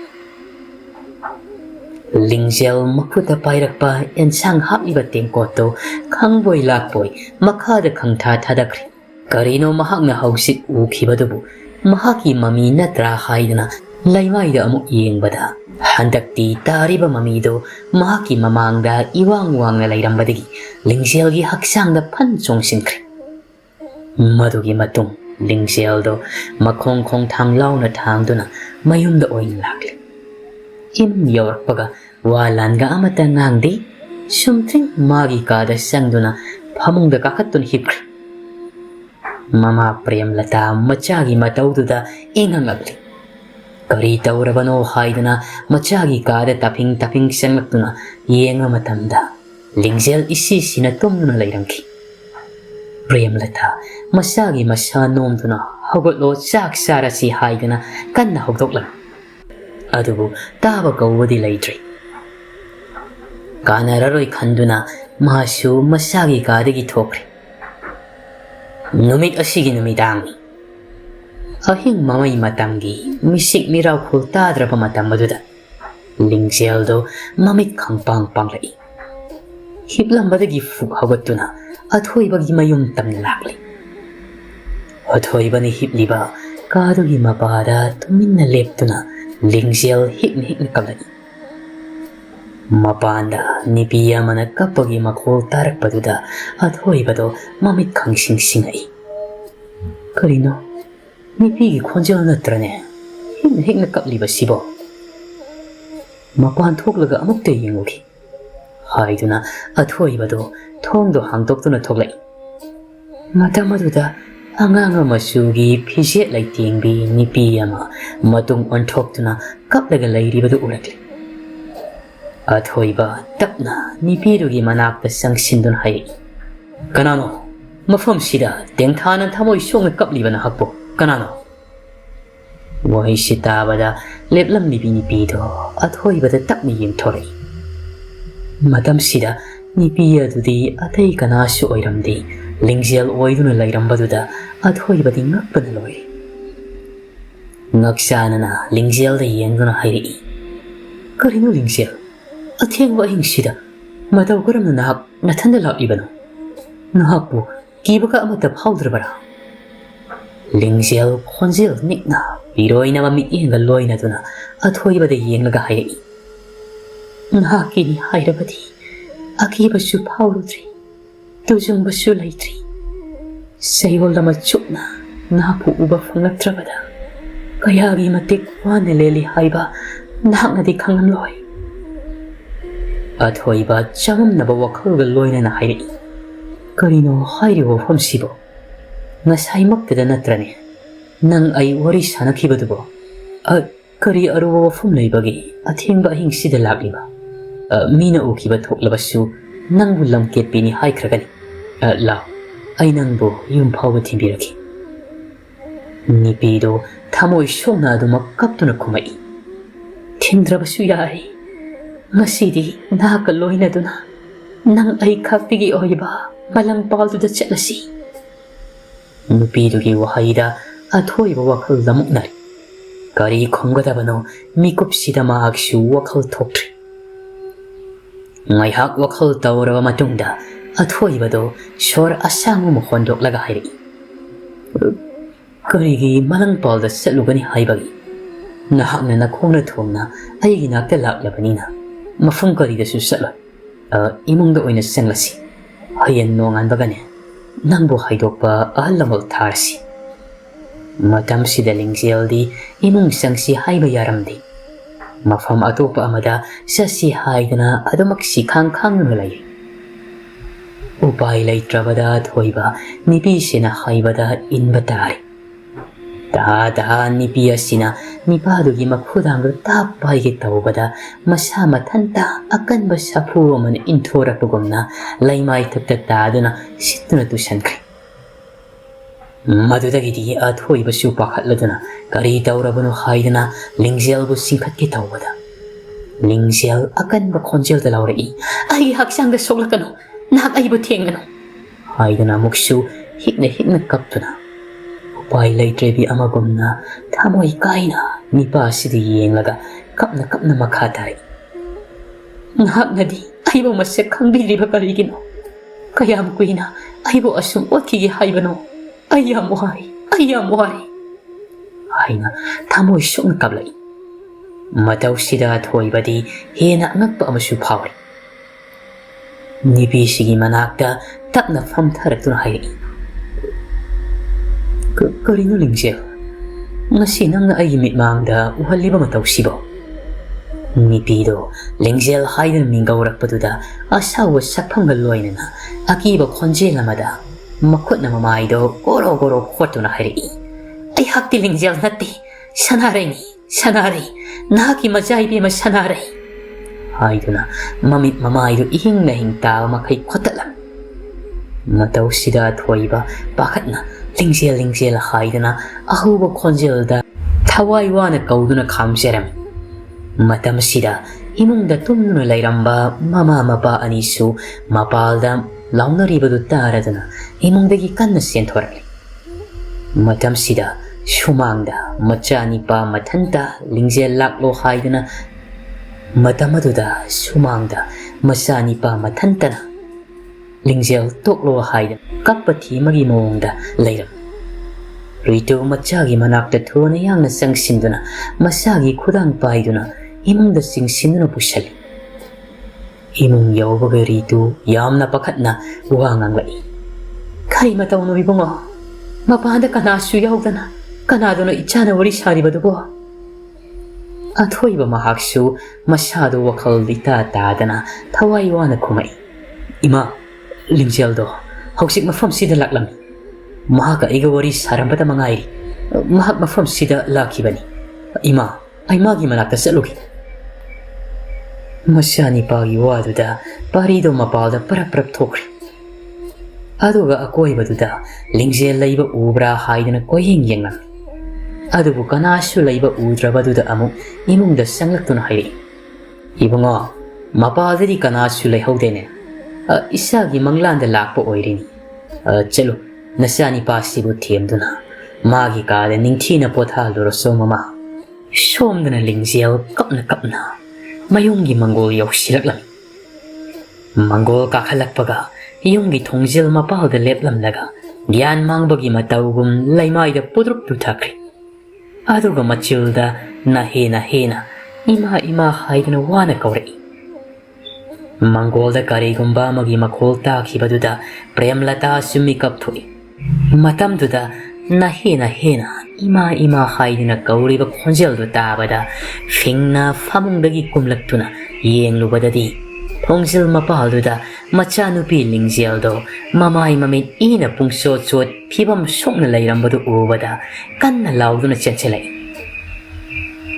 Lingzel makuta pairakpa ensang hapliba tengkoto khangboi lakboi makhada khangtha thadakri. Karino mahakna hausit ukhibadubu mahaki mami natra haiduna laimaida amuk yengbada handakti tariba mamido mahaki mamangda iwang-wangna lairambadagi Lingzelgi haksangda phan chongsinkri. Madugi matung ꯂꯤꯡꯖꯦꯜꯗꯣ ꯃꯈꯣꯡ ꯈꯣꯡꯊꯥꯡ ꯂꯥꯎꯅ ꯊꯥꯡꯗꯨꯅ ꯃꯌꯨꯝꯗ ꯑꯣꯏꯅ ꯂꯥꯛꯂꯤ ꯏꯃꯨꯡ ꯌꯧꯔꯛꯄꯒ ꯋꯥ ꯂꯥꯟꯒ ꯑꯃꯠꯇ ꯉꯥꯡꯗꯦ ꯁꯨꯝꯊꯤꯡ ꯃꯥꯒꯤ ꯀꯥꯗ ꯆꯪꯗꯨꯅ ꯐꯃꯨꯡꯗ ꯀꯥꯈꯠꯇꯨꯅ ꯍꯤꯞꯈ꯭ꯔꯦ ꯃꯃꯥ ꯄ꯭ꯔꯦꯝꯂꯇꯥ ꯃꯆꯥꯒꯤ ꯃꯇꯧꯗꯨꯗ ꯏꯪꯉꯛꯂꯤ ꯀꯔꯤ ꯇꯧꯔꯕꯅꯣ ꯍꯥꯏꯗꯨꯅ ꯃꯆꯥꯒꯤ ꯀꯥꯗ ꯇꯥꯐꯤꯡ ꯇꯥꯐꯤꯡ ꯆꯪꯂꯛꯇꯨꯅ ꯌꯦꯡꯕ ꯃꯇꯝꯗ ꯂꯤꯡꯖꯦꯜ ꯏꯁꯤꯁꯤꯅ ꯇꯨꯝꯗꯨꯅ ꯂꯩꯔꯝꯈꯤ ꯄ꯭ꯔꯦꯝꯂꯇꯥ ꯃꯆꯥꯒꯤ ꯃꯁꯥ ꯅꯣꯝꯗꯨꯅ ꯍꯧꯒꯠꯂꯣ ꯆꯥꯛ ꯆꯥꯔꯁꯤ ꯍꯥꯏꯗꯨꯅ ꯀꯟꯅ ꯍꯧꯗꯣꯛꯂꯝꯃꯤ ꯑꯗꯨꯕꯨ ꯇꯥꯕ ꯀꯧꯕꯗꯤ ꯂꯩꯇ꯭ꯔꯤ ꯀꯥꯟꯅꯔꯔꯣꯏ ꯈꯟꯗꯨꯅ ꯃꯥꯁꯨ ꯃꯆꯥꯒꯤ ꯀꯥꯗꯒꯤ ꯊꯣꯛꯈ꯭ꯔꯦ ꯅꯨꯃꯤꯠ ꯑꯁꯤꯒꯤ ꯅꯨꯃꯤꯗꯥꯡꯅꯤ ꯑꯍꯤꯡ ꯃꯃꯩ ꯃꯇꯝꯒꯤ ꯃꯤꯁꯤꯛ ꯃꯤꯔꯥꯎꯈꯨꯜ ꯇꯥꯗ꯭ꯔꯕ ꯃꯇꯝ ꯑꯗꯨꯗ ꯂꯤꯡꯖꯦꯜꯗꯣ ꯃꯃꯤꯠ ꯈꯪꯄꯥꯡ ꯄꯥꯡꯂꯛꯏ ꯍꯤꯞꯂꯝꯕꯗꯒꯤ ꯐꯨꯛ ꯍꯧꯒꯠꯇꯨꯅ ꯑꯊꯣꯏꯕꯒꯤ ꯃꯌꯨꯝ ꯇꯝꯅ ꯂꯥꯛꯂꯤ ꯑꯊꯣꯏꯕꯅ ꯍꯤꯞꯂꯤꯕ ꯀꯥꯗꯨꯒꯤ ꯃꯄꯥꯗ ꯇꯨꯃꯤꯟꯅ ꯂꯦꯞꯇꯨꯅ ꯂꯤꯡꯖꯦꯜ ꯍꯤꯛꯅ ꯍꯤꯛꯅ ꯀꯞꯂꯛꯏ ꯃꯄꯥꯟꯗ ꯅꯨꯄꯤ ꯑꯃꯅ ꯀꯞꯄꯒꯤ ꯃꯈꯣꯜ ꯇꯥꯔꯛꯄꯗꯨꯗ ꯑꯊꯣꯏꯕꯗꯣ ꯃꯃꯤꯠ ꯈꯪꯁꯤꯡ-ꯁꯤꯡꯉꯛꯏ ꯀꯔꯤꯅꯣ ꯅꯨꯄꯤꯒꯤ ꯈꯣꯟꯖꯦꯜ ꯅꯠꯇ꯭ꯔꯅꯦ ꯍꯤꯛꯅ ꯍꯤꯛꯅ ꯀꯞꯂꯤꯕꯁꯤꯕꯣ ꯃꯄꯥꯟ ꯊꯣꯛꯂꯒ ꯑꯃꯨꯛꯇ ꯌꯦꯡꯉꯨꯈꯤ ꯍꯥꯏꯗꯨꯅ ꯑꯊꯣꯏꯕꯗꯣ ꯊꯣꯡꯗꯣ ꯍꯥꯡꯗꯣꯛꯇꯨꯅ ꯊꯣꯛꯂꯛꯏ ꯃꯇꯝ ꯑꯗꯨꯗ ꯑꯉꯥꯡ ꯃꯆꯨꯒꯤ ꯐꯤꯖꯦꯠ ꯂꯩꯇꯦꯡꯕꯤ ꯅꯨꯄꯤ ꯑꯃ ꯃꯇꯨꯡ ꯑꯣꯟꯊꯣꯛꯇꯨꯅ ꯀꯞꯂꯒ ꯂꯩꯔꯤꯕꯗꯨ ꯎꯔꯛꯂꯤ ꯑꯊꯣꯏꯕ ꯇꯞꯅ ꯅꯨꯄꯤꯗꯨꯒꯤ ꯃꯅꯥꯛꯇ ꯆꯪꯁꯤꯟꯗꯨꯅ ꯍꯥꯏꯔꯛꯏ ꯀꯅꯥꯅꯣ ꯃꯐꯝꯁꯤꯗ ꯇꯦꯡꯊꯥꯅ ꯊꯃꯣꯏ ꯁꯣꯛꯅ ꯀꯞꯂꯤꯕ ꯅꯍꯥꯛꯄꯨ ꯀꯅꯥꯅꯣ ꯋꯥꯍꯩꯁꯤ ꯇꯥꯕꯗ ꯂꯦꯞꯂꯝꯂꯤꯕꯤ ꯅꯨꯄꯤꯗꯣ ꯑꯊꯣꯏꯕꯗ ꯇꯞꯅ ꯌꯦꯡꯊꯣꯔꯛꯏ ꯃꯇꯝꯁꯤꯗ ꯅꯨꯄꯤ ꯑꯗꯨꯗꯤ ꯑꯇꯩ ꯀꯅꯥꯁꯨ ꯑꯣꯏꯔꯝꯗꯦ ꯂꯤꯡꯖꯦꯜ ꯑꯣꯏꯗꯨꯅ ꯂꯩꯔꯝꯕꯗꯨꯗ ꯑꯊꯣꯏꯕꯗꯤ ꯉꯛꯄꯅ ꯂꯣꯏꯔꯦ ꯉꯛꯆꯥꯅꯅ ꯂꯤꯡꯖꯦꯜꯗ ꯌꯦꯡꯗꯨꯅ ꯍꯥꯏꯔꯛꯏ ꯀꯔꯤꯅꯣ ꯂꯤꯡꯖꯦꯜ ꯑꯊꯦꯡꯕ ꯑꯍꯤꯡꯁꯤꯗ ꯃꯇꯧ ꯀꯔꯝꯅ ꯅꯍꯥꯛ ꯅꯊꯟꯗ ꯂꯥꯛꯂꯤꯕꯅꯣ ꯅꯍꯥꯛꯄꯨ ꯀꯤꯕꯒ ꯑꯃꯠꯇ ꯐꯥꯎꯗ꯭ꯔꯕꯔꯥ ꯂꯤꯡꯖꯦꯜ ꯈꯣꯟꯖꯦꯜ ꯅꯤꯛꯅ ꯄꯤꯔꯣꯏꯅꯕ ꯃꯤꯠꯌꯦꯡꯒ ꯂꯣꯏꯅꯗꯨꯅ ꯑꯊꯣꯏꯕꯗ ꯌꯦꯡꯂꯒ ꯍꯥꯏꯔꯛꯏ ꯅꯍꯥꯛꯀꯤꯅꯤ ꯍꯥꯏꯔꯕꯗꯤ ꯑꯀꯤꯕꯁꯨ ꯐꯥꯎꯔꯨꯗ꯭ꯔꯤ ꯇꯨꯖꯨꯡꯕꯁꯨ ꯂꯩꯇ꯭ꯔꯤ ꯆꯌꯣꯜ ꯑꯃ ꯆꯨꯞꯅ ꯅꯍꯥꯛꯄꯨ ꯎꯕ ꯐꯪꯂꯛꯇ꯭ꯔꯕꯗ ꯀꯌꯥꯒꯤ ꯃꯇꯤꯛ ꯋꯥꯅ ꯂꯦꯜꯂꯤ ꯍꯥꯏꯕ ꯅꯍꯥꯛꯅꯗꯤ ꯈꯪꯂꯝꯂꯣꯏ ꯑꯊꯣꯏꯕ ꯆꯃꯝꯅꯕ ꯋꯥꯈꯜꯒ ꯂꯣꯏꯅꯅ ꯍꯥꯏꯔꯛꯏ ꯀꯔꯤꯅꯣ ꯍꯥꯏꯔꯤꯕ ꯋꯥꯐꯝꯁꯤꯕꯣ ꯉꯁꯥꯏꯃꯛꯇꯗ ꯅꯠꯇ꯭ꯔꯅꯦ ꯅꯪ ꯑꯩ ꯋꯥꯔꯤ ꯁꯥꯟꯅꯈꯤꯕꯗꯨꯕꯣ ꯀꯔꯤ ꯑꯔꯨꯕ ꯋꯥꯐꯝ ꯂꯩꯕꯒꯦ ꯑꯊꯦꯡꯕ ꯑꯍꯤꯡꯁꯤꯗ ꯂꯥꯛꯂꯤꯕ ꯃꯤꯅ ꯎꯈꯤꯕ ꯊꯣꯛꯂꯕꯁꯨ ꯅꯪꯕꯨ ꯂꯝꯀꯦꯠꯄꯤꯅꯤ ꯍꯥꯏꯈ꯭ꯔꯒꯅꯤ ꯂꯥꯎ ꯑꯩ ꯅꯪꯕꯨ ꯌꯨꯝ ꯐꯥꯎꯕ ꯊꯤꯟꯕꯤꯔꯛꯈꯤ ꯅꯨꯄꯤꯗꯣ ꯊꯃꯣꯏ ꯁꯣꯛꯅ ꯑꯗꯨꯃꯛ ꯀꯞꯇꯨꯅ ꯈꯨꯝꯃꯛꯏ ꯊꯤꯟꯗ꯭ꯔꯕꯁꯨ ꯌꯥꯏ ꯉꯁꯤꯗꯤ ꯅꯍꯥꯛꯀ ꯂꯣꯏꯅꯗꯨꯅ ꯅꯪ ꯑꯩ ꯈꯛꯇꯒꯤ ꯑꯣꯏꯕ ꯃꯂꯪꯄꯥꯜꯗꯨꯗ ꯆꯠꯂꯁꯤ ꯅꯨꯄꯤꯗꯨꯒꯤ ꯋꯥꯍꯩꯗ ꯑꯊꯣꯏꯕ ꯋꯥꯈꯜꯗ ꯃꯨꯛꯅꯔꯤ ꯀꯔꯤ ꯈꯨꯝꯒꯗꯕꯅꯣ ꯃꯤꯀꯨꯞꯁꯤꯗ ꯃꯍꯥꯛꯁꯨ ꯋꯥꯈꯜ ꯊꯣꯛꯇ꯭ꯔꯤ ꯉꯥꯏꯍꯥꯛ ꯋꯥꯈꯜ ꯇꯧꯔꯕ ꯃꯇꯨꯡꯗ ꯑꯊꯣꯏꯕꯗꯣ ꯁꯣꯔ ꯑꯁꯥꯡꯕ ꯑꯃ ꯍꯣꯟꯗꯣꯛꯂꯒ ꯍꯥꯏꯔꯛꯏ ꯀꯔꯤꯒꯤ ꯃꯂꯪꯄꯥꯜꯗ ꯆꯠꯂꯨꯒꯅꯤ ꯍꯥꯏꯕꯒꯤ ꯅꯍꯥꯛꯅ ꯅꯈꯣꯡꯅ ꯊꯣꯡꯅ ꯑꯩꯒꯤ ꯅꯥꯛꯇ ꯂꯥꯛꯂꯕꯅꯤꯅ ꯃꯐꯝ ꯀꯔꯤꯗꯁꯨ ꯆꯠꯂꯣꯏ ꯏꯃꯨꯡꯗ ꯑꯣꯏꯅ ꯆꯪꯂꯁꯤ ꯍꯌꯦꯡ ꯅꯣꯡꯉꯥꯟꯕꯒꯅꯦ ꯅꯪꯕꯨ ꯍꯥꯏꯗꯣꯛꯄ ꯑꯍꯜ ꯂꯃꯟ ꯊꯥꯔꯁꯤ ꯃꯇꯝꯁꯤꯗ ꯂꯤꯡꯖꯦꯜꯗꯤ ꯏꯃꯨꯡ ꯆꯪꯁꯤ ꯍꯥꯏꯕ ꯌꯥꯔꯝꯗꯦ ꯃꯐꯝ ꯑꯇꯣꯞꯄ ꯑꯃꯗ ꯆꯠꯁꯤ ꯍꯥꯏꯗꯨꯅ ꯑꯗꯨꯃꯛ ꯁꯤꯈꯥꯡ ꯈꯥꯡꯗꯨꯅ ꯂꯩꯔꯤ ꯎꯄꯥꯏ ꯂꯩꯇ꯭ꯔꯕꯗ ꯑꯊꯣꯏꯕ ꯅꯨꯄꯤꯁꯤꯅ ꯍꯥꯏꯕꯗ ꯏꯟꯕ ꯇꯥꯔꯤ ꯇꯥ ꯅꯨꯄꯤ ꯑꯁꯤꯅ ꯅꯨꯄꯥꯗꯨꯒꯤ ꯃꯈꯨꯗꯥꯡꯗ ꯇꯥꯞ ꯄꯥꯏꯒꯦ ꯇꯧꯕꯗ ꯃꯁꯥ ꯃꯊꯟꯇ ꯑꯀꯟꯕ ꯁꯥꯐꯨ ꯑꯃꯅ ꯏꯟꯊꯣꯔꯛꯄꯒꯨꯝꯅ ꯂꯩꯃꯥꯏꯊꯛꯇ ꯇꯥꯗꯨꯅ ꯁꯤꯠꯇꯨꯅ ꯇꯨꯁꯟꯈ꯭ꯔꯦ ꯃꯗꯨꯗꯒꯤꯗꯤ ꯑꯊꯣꯏꯕꯁꯨ ꯄꯥꯈꯠꯂꯗꯨꯅ ꯀꯔꯤ ꯇꯧꯔꯕꯅꯣ ꯍꯥꯏꯗꯨꯅ ꯂꯤꯡꯖꯦꯜꯕꯨ ꯆꯤꯡꯈꯠꯀꯦ ꯇꯧꯕꯗ ꯂꯤꯡꯖꯦꯜ ꯑꯀꯟꯕ ꯈꯣꯟꯖꯦꯜꯗ ꯂꯥꯎꯔꯛꯏ ꯑꯩꯒꯤ ꯍꯛꯆꯥꯡꯗ ꯁꯣꯛꯂꯛꯀꯅꯨ ꯅꯍꯥꯛ ꯑꯩꯕꯨ ꯊꯦꯡꯒꯅꯨ ꯍꯥꯏꯗꯨꯅ ꯑꯃꯨꯛꯁꯨ ꯍꯤꯛꯅ ꯍꯤꯛꯅ ꯀꯞꯇꯨꯅ ꯎꯄꯥꯏ ꯂꯩꯇ꯭ꯔꯕꯤ ꯑꯃꯒꯨꯝꯅ ꯊꯃꯣꯏ ꯀꯥꯏꯅ ꯅꯨꯄꯥꯁꯤꯗ ꯌꯦꯡꯂꯒ ꯀꯞꯅ ꯀꯞꯅ ꯃꯈꯥ ꯇꯥꯔꯤ ꯅꯍꯥꯛꯅꯗꯤ ꯑꯩꯕꯨ ꯃꯁꯛ ꯈꯪꯕꯤꯔꯤꯕ ꯀꯔꯤꯒꯤꯅꯣ ꯀꯌꯥꯝ ꯀꯨꯏꯅ ꯑꯩꯕꯨ ꯑꯁꯨꯝ ꯑꯣꯠꯈꯤꯒꯦ ꯍꯥꯏꯕꯅꯣ ꯑꯩ ꯌꯥꯝ ꯋꯥꯔꯦ ꯍꯥꯏꯅ ꯊꯃꯣꯏ ꯁꯣꯛꯅ ꯀꯞꯂꯛꯏ ꯃꯇꯧꯁꯤꯗ ꯑꯊꯣꯏꯕꯗꯤ ꯍꯦꯟꯅ ꯑꯉꯛꯄ ꯑꯃꯁꯨ ꯐꯥꯎꯔꯤ ꯅꯨꯄꯤꯁꯤꯒꯤ ꯃꯅꯥꯛꯇ ꯇꯞꯅ ꯐꯝꯊꯔꯛꯇꯨꯅ ꯍꯥꯏꯔꯛꯏ Karino Lingjel ngasi nangna ay mitmangda uhaliba matawsibo Nipido Lingjel haidan mingawrakpaduda asawa sakpangga loinana akiba khonjel amada makut na mamaido goro khotuna hairi ay hakti Lingjel natti sanare naki majai be ma sanare haiduna mamit mamaido ihing na hingta makai khotalam matawsida thoiba pakatna Lingjel haidana ahuba khonjelda thawai wana kauduna khamseram matamsida imungda tumnuna lairamba mama mapa anisu mapalda launaribadu taradana imungdagi kanna senthorali matamsida shumangda machani pa mathanta Lingjel laklo haidana matamaduda shumangda machani pa mathantana Lingjel toklo haidana kapati magi mongda leiram Rito machagi manakta thuna yangna sangsinduna masagi khudang paiduna imungda singsinduna pushali imung yawbaga Rito yamna pakhatna wanganglai kai matawno ibungo mapanda kanasu yawdana kanaduna ichana wari saribadugo athoiba mahaksu masado wakhal lita tadana thawai wana khumai ima Lingjel do Hausik mafam sida laklami mahaka iga wari sarambata mangairi mahak mafam sida lakibani ima ay magi manakta salugi masani pagi waduda parido mapalda parap thokri aduga akoibaduda Lingjel laiba ubra haidana koying yenga adubu kanasu laiba udrabaduda amu imungda sanglaktuna hairi ibungo mapaldadi kanasu laihaudene isagi manglanda lakpa oirini chalo nasani pasibu thiamduna magi kaada ningthina pothalura somama somdana Lingjel kapna mayunggi mangol yausilaklami mangol kakhalakpaga yunggi thongjel mapalda leplamlaga gyan mangbagi matawgum laimaida pudrup tuthakri aduga machilda na hena ima haidana wana kawrai Mangolda karigumba magi makhol takhibaduda premlata sumi kapthui matamduda na hena ima haidina kauriba khonjeldu tabada fingna famungdagi kumlaktuna yenglubadadi thongjel mapalduda machanupi Lingjeldo mamai mamit ina pungso chot phibam sokna lairambadu ubada kanna lauduna chenchelai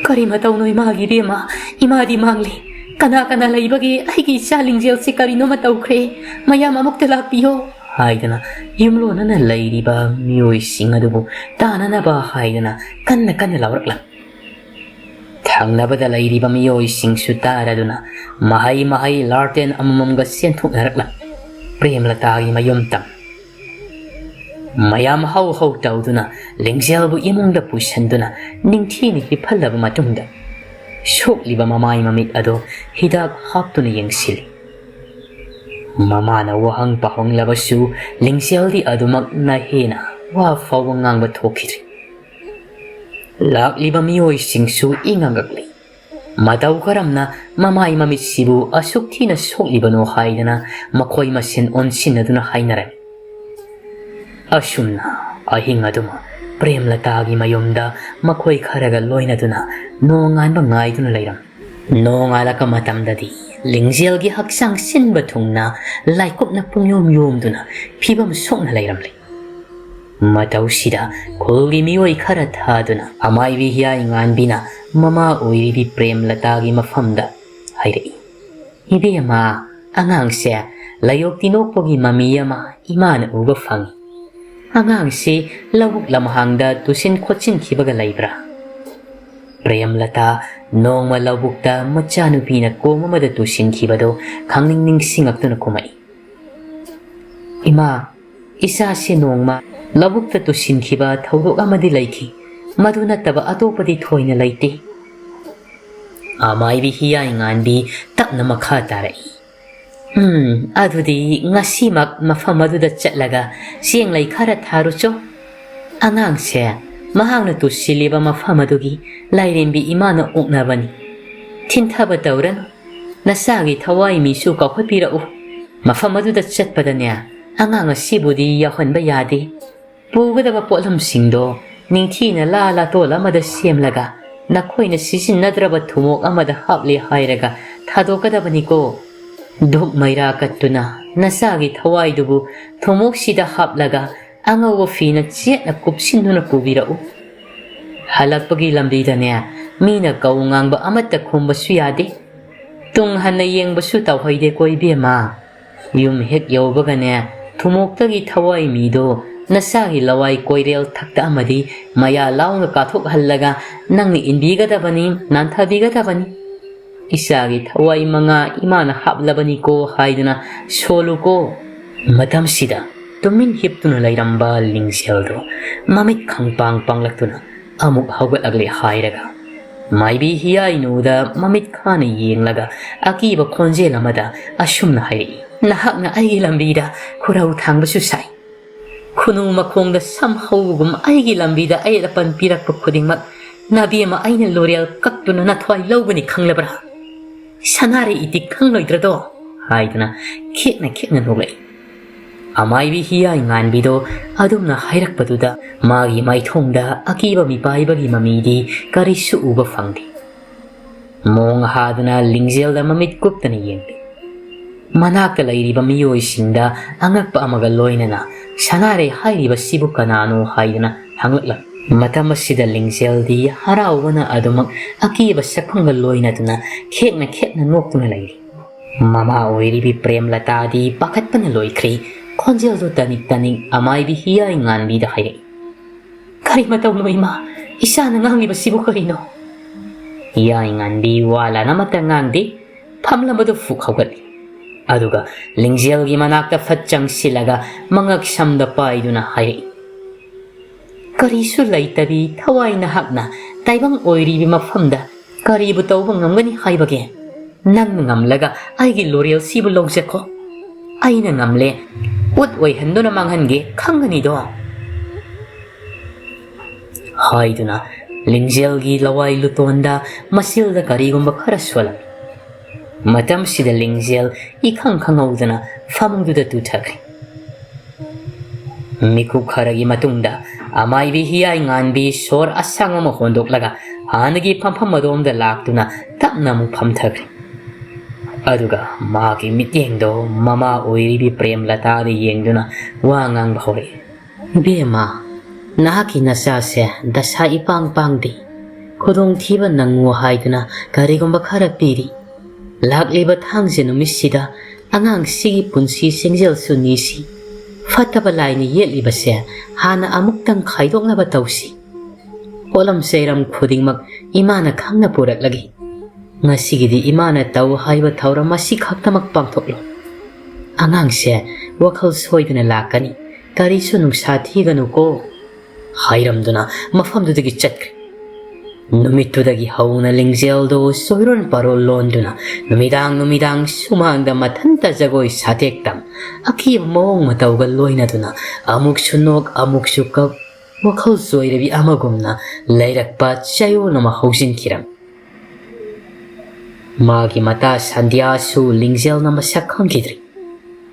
kari matawno imagi bema imadi mangli kana laibagi aigi cha Lingjel se karino matawkhre mayam amukta lakpiyo haidana yumlona na lairiba mioi singadubu tanana ba haidana kanna laurakla thangnabada lairiba mioi singsu taraduna mahai larten amamamga senthuk narakla premlatagi mayomtam mayam hau tawduna Lingjel bu imungda pushanduna ningthini hiphalaba matungda Shokliba mamai mamit ado hidak haptuna yengsili mamana wahang pahong labasu Lingjel di adumak na hena wa fawangang bathokiri lakliba mioi singsu ingangagli mataw karamna mamai mamit sibu asukti na shokliba no haidana makoy masin onsin aduna hainaram asumna ahing aduma premlatagi mayomda makoy kharaga loinaduna nongan bangaiduna lairam nongalaka matamdadi Lingjel gi haksang sinba thungna laikop na pungyom-yomduna phibam sokna lairamle matawsida khulgi mioi khara thaduna amai bi hiya inganbina mama oiribi premlatagi mafamda hairei ibema angangse layok tinokpogi mamiyama imana uba fangi angangsi lawuk lamhangda tusin khochin khibaga laibra premlata nongma lawukta machanupina komamada tusin khibado khangning singaktuna kumai ima isa se nongma lawukta tusin khiba thaudok amadi laiki maduna taba atopadi thoina laite amai bi hiya inganbi takna makha tarai adudi ngasimak mafam aduda chatlaga sieng lai khara tharucho angang se mahangna tu siliba mafam adugi lairembi imana oknabani thinthaba tawran nasagi thawai mi su ka khopira u mafam aduda chatpadanya angang sibudi yahonba yade ꯄꯨꯒꯗꯕ ꯄꯣꯠꯂꯝꯁꯤꯡꯗꯣ ꯅꯤꯡꯊꯤꯅ ꯂꯥꯇꯣꯜ ꯑꯃꯗ ꯁꯦꯝꯂꯒ ꯅꯈꯣꯏꯅ ꯁꯤꯖꯤꯟꯅꯗ꯭ꯔꯕ ꯊꯨꯃꯣꯛ ꯑꯃꯗ ꯍꯥꯞꯂꯦ ꯍꯥꯏꯔꯒ ꯊꯥꯗꯣꯛꯀꯗꯕꯅꯤꯀꯣ ꯙꯨꯞ ꯃꯩꯔꯥ ꯀꯠꯇꯨꯅ ꯅꯆꯥꯒꯤ ꯊꯋꯥꯏꯗꯨꯕꯨ ꯊꯨꯃꯣꯛꯁꯤꯗ ꯍꯥꯞꯂꯒ ꯑꯉꯧꯕ ꯐꯤꯅ ꯆꯦꯠꯅ ꯀꯨꯞꯁꯤꯟꯗꯨꯅ ꯄꯨꯕꯤꯔꯛꯎ ꯍꯜꯂꯛꯄꯒꯤ ꯂꯝꯕꯤꯗꯅꯦ ꯃꯤꯅ ꯀꯧ ꯉꯥꯡꯕ ꯑꯃꯠꯇ ꯈꯨꯝꯕꯁꯨ ꯌꯥꯗꯦ ꯇꯨꯡ ꯍꯟꯅ ꯌꯦꯡꯕꯁꯨ ꯇꯧꯍꯩꯗꯦꯀꯣ ꯏꯕꯦꯝꯃ ꯌꯨꯝ ꯍꯦꯛ ꯌꯧꯕꯒꯅꯦ ꯊꯨꯃꯣꯛꯇꯒꯤ ꯊꯋꯥꯏ ꯃꯤꯗꯣ ꯅꯆꯥꯒꯤ ꯂꯋꯥꯏ ꯀꯣꯏꯔꯦꯜ ꯊꯛꯇ ꯑꯃꯗꯤ ꯃꯌꯥ ꯂꯥꯎꯅ ꯀꯥꯊꯣꯛꯍꯜꯂꯒ ꯅꯪꯅ ꯏꯟꯕꯤꯒꯗꯕꯅꯤ ꯅꯥꯟꯊꯕꯤꯒꯗꯕꯅꯤ ꯏꯆꯥꯒꯤ ꯊꯋꯥꯏ ꯃꯉꯥ ꯏꯃꯥꯅ ꯍꯥꯞꯂꯕꯅꯤꯀꯣ ꯍꯥꯏꯗꯨꯅ ꯁꯣꯜꯂꯨꯀꯣ ꯃꯇꯝꯁꯤꯗ ꯇꯨꯃꯤꯟ ꯍꯤꯞꯇꯨꯅ ꯂꯩꯔꯝꯕ ꯂꯤꯡꯖꯦꯜꯗꯣ ꯃꯃꯤꯠ ꯈꯪꯄꯥꯡ ꯄꯥꯡꯂꯛꯇꯨꯅ ꯑꯃꯨꯛ ꯍꯧꯒꯠꯂꯛꯂꯦ ꯍꯥꯏꯔꯒ ꯃꯥꯏꯕꯤ ꯍꯤꯌꯥꯏꯅꯨꯗ ꯃꯃꯤꯠ ꯈꯥꯅ ꯌꯦꯡꯂꯒ ꯑꯀꯤꯕ ꯈꯣꯟꯖꯦꯜ ꯑꯃꯗ ꯑꯁꯨꯝꯅ ꯍꯥꯏꯔꯛꯏ ꯅꯍꯥꯛꯅ ꯑꯩꯒꯤ ꯂꯝꯕꯤꯗ ꯈꯨꯔꯧ ꯊꯥꯡꯕꯁꯨ ꯁꯥꯏ ꯈꯨꯅꯨ ꯃꯈꯣꯡꯗ ꯁꯝ ꯍꯧꯕꯒꯨꯝ ꯑꯩꯒꯤ ꯂꯝꯕꯤꯗ ꯑꯌꯦꯠ ꯑꯄꯟ ꯄꯤꯔꯛꯄ ꯈꯨꯗꯤꯡꯃꯛ ꯅꯕꯦꯝꯃ ꯑꯩꯅ ꯂꯣꯔꯦꯜ ꯀꯛꯇꯨꯅ ꯅꯊ꯭ꯋꯥꯏ ꯂꯧꯒꯅꯤ ꯈꯪꯂꯕ꯭ꯔꯥ ꯁꯅꯥꯔꯩ ꯏꯇꯤꯛ ꯈꯪꯂꯣꯏꯗ꯭ꯔꯗꯣ ꯍꯥꯏꯗꯨꯅ ꯈꯦꯛꯅ ꯈꯦꯛꯅ ꯅꯣꯛꯂꯛꯏ ꯑꯃꯥꯏꯕꯤ ꯍꯤꯌꯥꯏ ꯉꯥꯟꯕꯤꯗꯣ ꯑꯗꯨꯝꯅ ꯍꯥꯏꯔꯛꯄꯗꯨꯗ ꯃꯥꯒꯤ ꯃꯥꯏꯊꯣꯡꯗ ꯑꯀꯤꯕ ꯃꯤꯄꯥꯏꯕꯒꯤ ꯃꯃꯤꯗꯤ ꯀꯔꯤꯁꯨ ꯎꯕ ꯐꯪꯗꯦ ꯃꯣꯡ ꯍꯥꯗꯨꯅ ꯂꯤꯡꯖꯦꯜꯗ ꯃꯃꯤꯠ ꯀꯨꯞꯇꯅ ꯌꯦꯡꯂꯤ ꯃꯅꯥꯛꯇ ꯂꯩꯔꯤꯕ ꯃꯤꯑꯣꯏꯁꯤꯡꯗ ꯑꯉꯛꯄ ꯑꯃꯒ ꯂꯣꯏꯅꯅ ꯁꯅꯥꯔꯩ ꯍꯥꯏꯔꯤꯕꯁꯤꯕꯨ ꯀꯅꯥꯅꯣ ꯍꯥꯏꯗꯨꯅ ꯍꯪꯂꯛꯂꯝꯃꯤ ꯃꯇꯝ ꯑꯁꯤꯗ ꯂꯤꯡꯖꯦꯜꯗꯤ ꯍꯔꯥꯎꯕꯅ ꯑꯗꯨꯃꯛ ꯑꯀꯤꯕ ꯁꯛꯐꯝꯒ ꯂꯣꯏꯅꯗꯨꯅ ꯈꯦꯛꯅ ꯈꯦꯛꯅ ꯅꯣꯛꯇꯨꯅ ꯂꯩꯔꯤ ꯃꯃꯥ ꯑꯣꯏꯔꯤꯕꯤ ꯄ꯭ꯔꯦꯝꯂꯇꯥꯗꯤ ꯄꯥꯈꯠꯄꯅ ꯂꯣꯏꯈ꯭ꯔꯤ ꯈꯣꯟꯖꯦꯜꯗꯨ ꯇꯅꯤꯛ ꯇꯅꯤꯛ ꯑꯃꯥꯏꯕꯤ ꯍꯤꯌꯥꯏ ꯉꯥꯟꯕꯤꯗ ꯍꯥꯏꯔꯛꯏ ꯀꯔꯤ ꯃꯇꯧꯅꯣ ꯏꯃꯥ ꯏꯆꯥꯅ ꯉꯥꯡꯂꯤꯕꯁꯤꯕꯨ ꯀꯔꯤꯅꯣ ꯍꯤꯌꯥꯏ ꯉꯥꯟꯕꯤ ꯋꯥ ꯂꯥꯟ ꯑꯃꯠꯇ ꯉꯥꯡꯗꯦ ꯐꯝꯂꯝꯕꯗꯨ ꯐꯨꯛ ꯍꯧꯒꯠꯂꯤ ꯑꯗꯨꯒ ꯂꯤꯡꯖꯦꯜꯒꯤ ꯃꯅꯥꯛꯇ ꯐꯠ ꯆꯪꯁꯤꯜꯂꯒ ꯃꯉꯛ ꯁꯝꯗ ꯄꯥꯏꯗꯨꯅ ꯍꯥꯏꯔꯛꯏ ꯀꯔꯤꯁꯨ ꯂꯩꯇꯕꯤ ꯊꯋꯥꯏ ꯅꯍꯥꯛꯅ ꯇꯥꯏꯕꯪ ꯑꯣꯏꯔꯤꯕꯤ ꯃꯐꯝꯗ ꯀꯔꯤꯕꯨ ꯇꯧꯕ ꯉꯝꯒꯅꯤ ꯍꯥꯏꯕꯒꯦ ꯅꯪꯅ ꯉꯝꯂꯒ ꯑꯩꯒꯤ ꯂꯣꯔꯦꯜꯁꯤꯕꯨ ꯂꯧꯖꯈꯣ ꯑꯩꯅ ꯉꯝꯂꯦ ꯎꯠ ꯑꯣꯏꯍꯟꯗꯨꯅ ꯃꯥꯡꯍꯟꯒꯦ ꯈꯪꯒꯅꯤꯗꯣ ꯍꯥꯏꯗꯨꯅ ꯂꯤꯡꯖꯦꯜꯒꯤ ꯂꯋꯥꯏ ꯂꯨꯇꯣꯟꯗ ꯃꯆꯤꯜꯗ ꯀꯔꯤꯒꯨꯝꯕ ꯈꯔ ꯁꯣꯜꯂꯝꯃꯤ ꯃꯇꯝꯁꯤꯗ ꯂꯤꯡꯖꯦꯜ ꯏꯈꯪ ꯈꯪꯍꯧꯗꯅ ꯐꯃꯨꯡꯗꯨꯗ ꯇꯨꯊꯈ꯭ꯔꯦ ꯃꯤꯀꯨꯞ ꯈꯔꯒꯤ ꯃꯇꯨꯡꯗ ꯑꯃꯥꯏꯕꯤ ꯍꯤꯌꯥꯏ ꯉꯥꯟꯕꯤ ꯁꯣꯔ ꯑꯁꯥꯡ ꯑꯃ ꯍꯣꯟꯗꯣꯛꯂꯒ ꯍꯥꯟꯅꯒꯤ ꯐꯝꯐꯝ ꯑꯗꯣꯝꯗ ꯂꯥꯛꯇꯨꯅ ꯇꯞꯅ ꯑꯃꯨꯛ ꯐꯝꯊꯈ꯭ꯔꯦ ꯑꯗꯨꯒ ꯃꯥꯒꯤ ꯃꯤꯠꯌꯦꯡꯗꯣ ꯃꯃꯥ ꯑꯣꯏꯔꯤꯕꯤ ꯄ꯭ꯔꯦꯝꯂꯇꯥꯗ ꯌꯦꯡꯗꯨꯅ ꯋꯥ ꯉꯥꯡꯕ ꯍꯧꯔꯛꯏ ꯏꯕꯦꯝꯃ ꯅꯍꯥꯛꯀꯤ ꯅꯆꯥꯁꯦ ꯗꯁꯥ ꯏꯄꯥꯡ ꯄꯥꯡꯗꯦ ꯈꯨꯗꯣꯡꯊꯤꯕ ꯅꯪꯉꯨ ꯍꯥꯏꯗꯨꯅ ꯀꯔꯤꯒꯨꯝꯕ ꯈꯔ ꯄꯤꯔꯤ ꯂꯥꯛꯂꯤꯕ ꯊꯥꯡꯖ ꯅꯨꯃꯤꯠꯁꯤꯗ ꯑꯉꯥꯡꯁꯤꯒꯤ ꯄꯨꯟꯁꯤ ꯆꯦꯡꯖꯦꯜꯁꯨ ꯅꯤꯁꯤ ꯐꯠꯇꯕ ꯂꯥꯏꯅ ꯌꯦꯠꯂꯤꯕꯁꯦ ꯍꯥꯟꯅ ꯑꯃꯨꯛꯇꯪ ꯈꯥꯏꯗꯣꯛꯅꯕ ꯇꯧꯁꯤ ꯄꯣꯠꯂꯝ ꯆꯩꯔꯝ ꯈꯨꯗꯤꯡꯃꯛ ꯏꯃꯥꯅ ꯈꯪꯅ ꯄꯨꯔꯛꯂꯒꯦ ꯉꯁꯤꯒꯤꯗꯤ ꯏꯃꯥꯅ ꯇꯧ ꯍꯥꯏꯕ ꯊꯧꯔꯝ ꯑꯁꯤ ꯈꯛꯇꯃꯛ ꯄꯥꯡꯊꯣꯛꯂꯣ ꯑꯉꯥꯡꯁꯦ ꯋꯥꯈꯜ ꯁꯣꯏꯗꯅ ꯂꯥꯛꯀꯅꯤ ꯀꯔꯤꯁꯨ ꯅꯨꯡꯁꯥ ꯊꯤꯒꯅꯨꯀꯣ ꯍꯥꯏꯔꯝꯗꯨꯅ ꯃꯐꯝꯗꯨꯗꯒꯤ ꯆꯠꯈ꯭ꯔꯦ ꯅꯨꯃꯤꯠꯇꯨꯗꯒꯤ ꯍꯧꯅ ꯂꯤꯡꯖꯦꯜꯗꯣ ꯁꯣꯏꯔꯣꯟ ꯄꯥꯔꯣꯜ ꯂꯣꯟꯗꯨꯅ ꯅꯨꯃꯤꯗꯥꯡ ꯁꯨꯃꯥꯡꯗ ꯃꯊꯟꯇ ꯖꯒꯣꯏ ꯁꯥꯇꯦꯛꯇꯝ ꯑꯀꯤꯕ ꯃꯑꯣꯡ ꯃꯇꯧꯒ ꯂꯣꯏꯅꯗꯨꯅ ꯑꯃꯨꯛꯁꯨ ꯅꯣꯛ ꯑꯃꯨꯛꯁꯨ ꯀꯞ ꯋꯥꯈꯜ ꯆꯣꯏꯔꯕꯤ ꯑꯃꯒꯨꯝꯅ ꯂꯩꯔꯛꯄ ꯆꯌꯣꯜ ꯑꯃ ꯍꯧꯖꯤꯟꯈꯤꯔꯝꯃꯤ ꯃꯥꯒꯤ ꯃꯇꯥ ꯁꯟꯙ꯭ꯌꯥꯁꯨ ꯂꯤꯡꯖꯦꯜꯅ ꯃꯁꯛ ꯈꯪꯈꯤꯗ꯭ꯔꯤ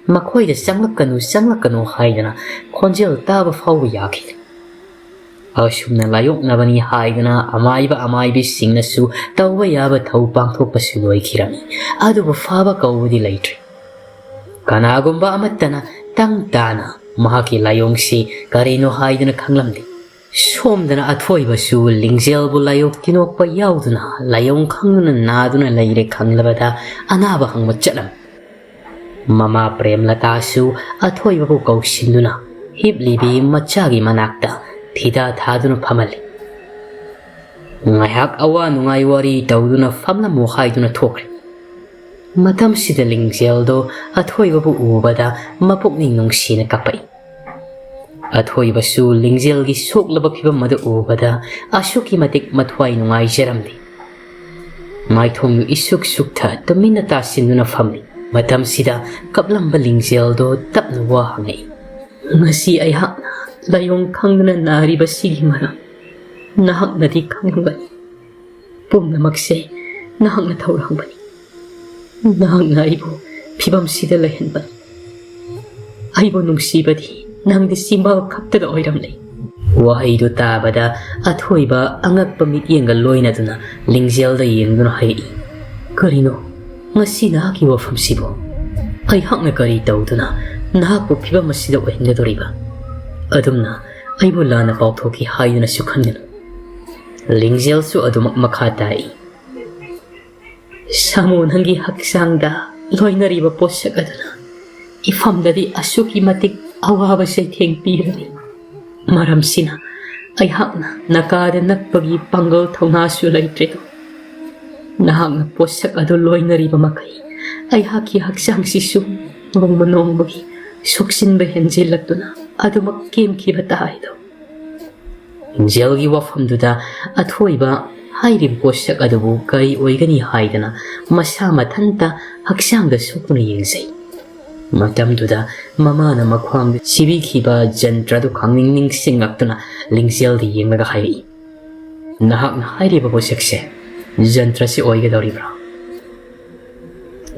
ꯃꯈꯣꯏꯗ ꯆꯪꯂꯛꯀꯅꯨ ꯍꯥꯏꯗꯨꯅ ꯈꯣꯟꯖꯦꯜ ꯇꯥꯕ ꯐꯥꯎꯕ ꯌꯥꯈꯤꯗ꯭ꯔꯤ ꯑꯁꯨꯝꯅ ꯂꯥꯌꯣꯛꯅꯕꯅꯤ ꯍꯥꯏꯗꯨꯅ ꯑꯃꯥꯏꯕꯤꯁꯤꯡꯅꯁꯨ ꯇꯧꯕ ꯌꯥꯕ ꯊꯧ ꯄꯥꯡꯊꯣꯛꯄꯁꯨ ꯂꯣꯏꯈꯤꯔꯝꯃꯤ ꯑꯗꯨꯕꯨ ꯐꯥꯕ ꯀꯧꯕꯗꯤ ꯂꯩꯇ꯭ꯔꯤ ꯀꯅꯥꯒꯨꯝꯕ ꯑꯃꯠꯇꯅ ꯇꯪ ꯇꯥꯅ ꯃꯍꯥꯛꯀꯤ ꯂꯥꯏꯑꯣꯡꯁꯤ ꯀꯔꯤꯅꯣ ꯍꯥꯏꯗꯨꯅ ꯈꯪꯂꯝꯗꯦ ꯁꯣꯝꯗꯅ ꯑꯊꯣꯏꯕꯁꯨ ꯂꯤꯡꯖꯦꯜꯕꯨ ꯂꯥꯏꯑꯣꯛ ꯇꯤꯅꯣꯛꯄ ꯌꯥꯎꯗꯨꯅ ꯂꯥꯏꯑꯣꯡ ꯈꯪꯗꯨꯅ ꯅꯥꯗꯨꯅ ꯂꯩꯔꯦ ꯈꯪꯂꯕꯗ ꯑꯅꯥꯕ ꯍꯪꯕ ꯆꯠꯂꯝꯃꯤ ꯃꯃꯥ ꯄ꯭ꯔꯦꯝꯂꯇꯥꯁꯨ ꯑꯊꯣꯏꯕꯕꯨ ꯀꯧꯁꯤꯟꯗꯨꯅ ꯍꯤꯞꯂꯤꯕꯤ ꯃꯆꯥꯒꯤ ꯃꯅꯥꯛꯇ ꯊꯤꯗꯥ ꯊꯥꯗꯨꯅ ꯐꯝꯍꯜꯂꯤ ꯉꯥꯏꯍꯥꯛ ꯑꯋꯥ ꯅꯨꯡꯉꯥꯏ ꯋꯥꯔꯤ ꯇꯧꯗꯨꯅ ꯐꯝꯂꯝꯃꯨ ꯍꯥꯏꯗꯨꯅ ꯊꯣꯛꯈ꯭ꯔꯦ ꯃꯇꯝꯁꯤꯗ ꯂꯤꯡꯖꯦꯜꯗꯣ ꯑꯊꯣꯏꯕꯕꯨ ꯎꯕꯗ ꯃꯄꯨꯛꯅꯤꯡ ꯅꯨꯡꯁꯤꯅ ꯀꯞꯄꯛꯏ ꯑꯊꯣꯏꯕꯁꯨ ꯂꯤꯡꯖꯦꯜꯒꯤ ꯁꯣꯛꯂꯕ ꯐꯤꯕꯝ ꯑꯗꯨ ꯎꯕꯗ ꯑꯁꯨꯛꯀꯤ ꯃꯇꯤꯛ ꯃꯊ꯭ꯋꯥꯏ ꯅꯨꯡꯉꯥꯏꯖꯔꯝꯗꯦ ꯃꯥꯏꯊꯣꯡꯗꯨ ꯏꯁꯨꯛ ꯁꯨꯛꯊ ꯇꯨꯃꯤꯟꯅ ꯇꯥꯁꯤꯟꯗꯨꯅ ꯐꯝꯂꯤ ꯃꯇꯝꯁꯤꯗ ꯀꯞꯂꯝꯕ ꯂꯤꯡꯖꯦꯜꯗꯣ ꯇꯞꯅ ꯋꯥ ꯍꯪꯉꯛꯏ ꯉꯁꯤ ꯑꯩꯍꯥꯛꯅ ꯂꯥꯏꯑꯣꯡ ꯈꯪꯗꯨꯅ ꯅꯥꯔꯤꯕꯁꯤꯒꯤ ꯃꯔꯝ ꯅꯍꯥꯛꯅꯗꯤ ꯈꯪꯂꯝꯒꯅꯤ ꯄꯨꯝꯅꯃꯛꯁꯦ ꯅꯍꯥꯛꯅ ꯊꯧꯔꯥꯡꯕꯅꯤ ꯅꯍꯥꯛꯅ ꯑꯩꯕꯨ ꯐꯤꯕꯝꯁꯤꯗ ꯂꯩꯍꯟꯕꯅꯤ ꯑꯩꯕꯨ ꯅꯨꯡꯁꯤꯕꯗꯤ ꯅꯪꯗꯤ ꯁꯤꯝꯕꯜ ꯈꯛꯇꯗ ꯑꯣꯏꯔꯝꯂꯦ ꯋꯥꯍꯩꯗꯨ ꯇꯥꯕꯗ ꯑꯊꯣꯏꯕ ꯑꯉꯛꯄ ꯃꯤꯠꯌꯦꯡꯒ ꯂꯣꯏꯅꯗꯨꯅ ꯂꯤꯡꯖꯦꯜꯗ ꯌꯦꯡꯗꯨꯅ ꯍꯥꯏꯔꯛꯏ ꯀꯔꯤꯅꯣ ꯉꯁꯤ ꯅꯍꯥꯛꯀꯤ ꯋꯥꯐꯝꯁꯤꯕꯨ ꯑꯩꯍꯥꯛꯅ ꯀꯔꯤ ꯇꯧꯗꯨꯅ ꯅꯍꯥꯛꯄꯨ ꯐꯤꯕꯝ ꯑꯁꯤꯗ ꯑꯣꯏꯍꯟꯒꯗꯧꯔꯤꯕ ꯑꯗꯨꯝꯅ ꯑꯩꯕꯨ ꯂꯥꯟꯅ ꯄꯥꯎꯊꯣꯛꯈꯤ ꯍꯥꯏꯗꯨꯅꯁꯨ ꯈꯟꯒꯅꯨ ꯂꯤꯡꯖꯦꯜꯁꯨ ꯑꯗꯨꯃꯛ ꯃꯈꯥ ꯇꯥꯏ ꯁꯥꯃꯨ ꯅꯪꯒꯤ ꯍꯛꯆꯥꯡꯗ ꯂꯣꯏꯅꯔꯤꯕ ꯄꯣꯠꯁꯛ ꯑꯗꯨꯅ ꯏꯐꯝꯗꯗꯤ ꯑꯁꯨꯛꯀꯤ ꯃꯇꯤꯛ ꯑꯋꯥꯕ ꯆꯩꯊꯦꯡ ꯄꯤꯔꯕꯅꯤ ꯃꯔꯝꯁꯤꯅ ꯑꯩꯍꯥꯛꯅ ꯅꯀꯥꯗ ꯅꯛꯄꯒꯤ ꯄꯥꯡꯒꯜ ꯊꯧꯅꯥꯁꯨ ꯂꯩꯇ꯭ꯔꯦꯗꯣ ꯅꯍꯥꯛꯅ ꯄꯣꯠꯁꯛ ꯑꯗꯨ ꯂꯣꯏꯅꯔꯤꯕ ꯃꯈꯩ ꯑꯩꯍꯥꯛꯀꯤ ꯍꯛꯆꯥꯡꯁꯤꯁꯨ ꯅꯣꯡꯃ ꯅꯣꯡꯃꯒꯤ ꯁꯣꯛꯆꯤꯟꯕ ꯍꯦꯟꯖꯤꯜꯂꯛꯇꯨꯅ ꯑꯗꯨꯃꯛ ꯀꯦꯝꯈꯤꯕ ꯇꯥꯏꯗꯣ ꯂꯤꯡꯖꯦꯜꯒꯤ ꯋꯥꯐꯝꯗꯨꯗ ꯑꯊꯣꯏꯕ ꯍꯥꯏꯔꯤꯕ ꯄꯣꯠꯁꯛ ꯑꯗꯨꯕꯨ ꯀꯔꯤ ꯑꯣꯏꯒꯅꯤ ꯍꯥꯏꯗꯅ ꯃꯁꯥ ꯃꯊꯟꯇ ꯍꯛꯆꯥꯡꯗ ꯁꯣꯛꯇꯨꯅ ꯌꯦꯡꯖꯩ ꯃꯇꯝꯗꯨꯗ ꯃꯃꯥꯅ ꯃꯈ꯭ꯋꯥꯡꯗ ꯁꯤꯕꯤꯈꯤꯕ ꯖꯟꯇ꯭ꯔꯗꯨ ꯈꯪꯅꯤꯡ ꯅꯤꯡꯁꯤꯡꯂꯛꯇꯨꯅ ꯂꯤꯡꯖꯦꯜꯗ ꯌꯦꯡꯂꯒ ꯍꯥꯏꯔꯛꯏ ꯅꯍꯥꯛꯅ ꯍꯥꯏꯔꯤꯕ ꯄꯣꯠꯁꯛꯁꯦ ꯖꯟꯇ꯭ꯔꯁꯤ ꯑꯣꯏꯒꯗꯧꯔꯤꯕ꯭ꯔꯥ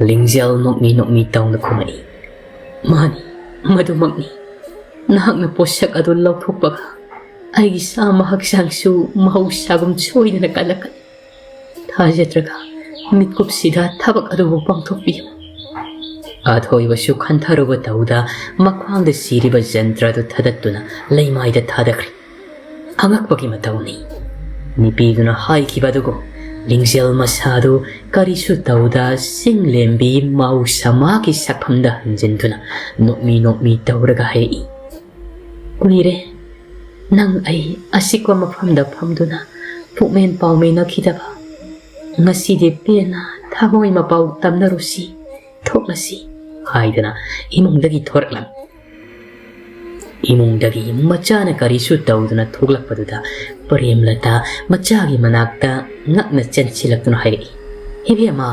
ꯂꯤꯡꯖꯦꯜ ꯅꯣꯛꯃꯤ ꯅꯣꯛꯃꯤ ꯇꯧꯅ ꯈꯨꯝꯃꯛꯏ ꯃꯥꯅꯤ ꯃꯗꯨꯃꯛꯅꯤ ꯅꯍꯥꯛꯅ ꯄꯣꯠꯁꯛ ꯑꯗꯨ ꯂꯧꯊꯣꯛꯄꯒ ꯑꯩꯒꯤ ꯁꯥꯃ ꯍꯛꯆꯥꯡꯁꯨ ꯃꯍꯧꯁꯥꯒꯨꯝ ꯁꯣꯏꯗꯅ ꯀꯜꯂꯛꯀꯅꯤ ꯊꯥꯖꯗ꯭ꯔꯒ ꯃꯤꯠꯀꯨꯞꯁꯤꯗ ꯊꯕꯛ ꯑꯗꯨꯕꯨ ꯄꯥꯡꯊꯣꯛꯄꯤꯌꯨ ꯑꯊꯣꯏꯕꯁꯨ ꯈꯟꯊꯔꯨꯕ ꯇꯧꯗ ꯃꯈ꯭ꯋꯥꯡꯗ ꯁꯤꯔꯤꯕ ꯖꯟꯇ꯭ꯔꯗꯨ ꯊꯥꯗꯠꯇꯨꯅ ꯂꯩꯃꯥꯏꯗ ꯊꯥꯗꯈ꯭ꯔꯦ ꯑꯉꯛꯄꯒꯤ ꯃꯇꯧꯅꯤ ꯅꯨꯄꯤꯗꯨꯅ ꯍꯥꯏꯈꯤꯕꯗꯨꯒ ꯂꯤꯡꯖꯦꯜ ꯃꯁꯥꯗꯨ ꯀꯔꯤꯁꯨ ꯇꯧꯗ ꯆꯤꯡꯂꯦꯝꯕꯤ ꯃꯍꯧꯁꯥ ꯃꯥꯒꯤ ꯁꯛꯐꯝꯗ ꯍꯟꯖꯤꯟꯗꯨꯅ ꯅꯣꯛꯃꯤ ꯅꯣꯛꯃꯤ ꯇꯧꯔꯒ ꯍꯥꯏꯔꯛꯏ ꯀꯨꯏꯔꯦ ꯅꯪ ꯑꯩ ꯑꯁꯤꯛꯄ ꯃꯐꯝꯗ ꯐꯝꯗꯨꯅ ꯄꯨꯛꯃꯦꯟ ꯄꯥꯎꯃꯤꯟꯅꯈꯤꯗꯕ ꯉꯁꯤꯗꯤ ꯄꯦꯟꯅ ꯊꯃꯣꯏ ꯃꯄꯥꯎ ꯇꯝꯅꯔꯨꯁꯤ ꯊꯣꯛꯂꯁꯤ ꯍꯥꯏꯗꯅ ꯏꯃꯨꯡꯗꯒꯤ ꯊꯣꯔꯛꯂꯝ ꯏꯃꯨꯡꯗꯒꯤ ꯃꯆꯥꯅ ꯀꯔꯤꯁꯨ ꯇꯧꯗꯨꯅ ꯊꯣꯛꯂꯛꯄꯗꯨꯗ ꯄ꯭ꯔꯦꯝꯂꯇꯥ ꯃꯆꯥꯒꯤ ꯃꯅꯥꯛꯇ ꯉꯛꯅ ꯆꯦꯟꯁꯤꯜꯂꯛꯇꯨꯅ ꯍꯥꯏꯔꯛꯏ ꯏꯕꯦꯝꯃ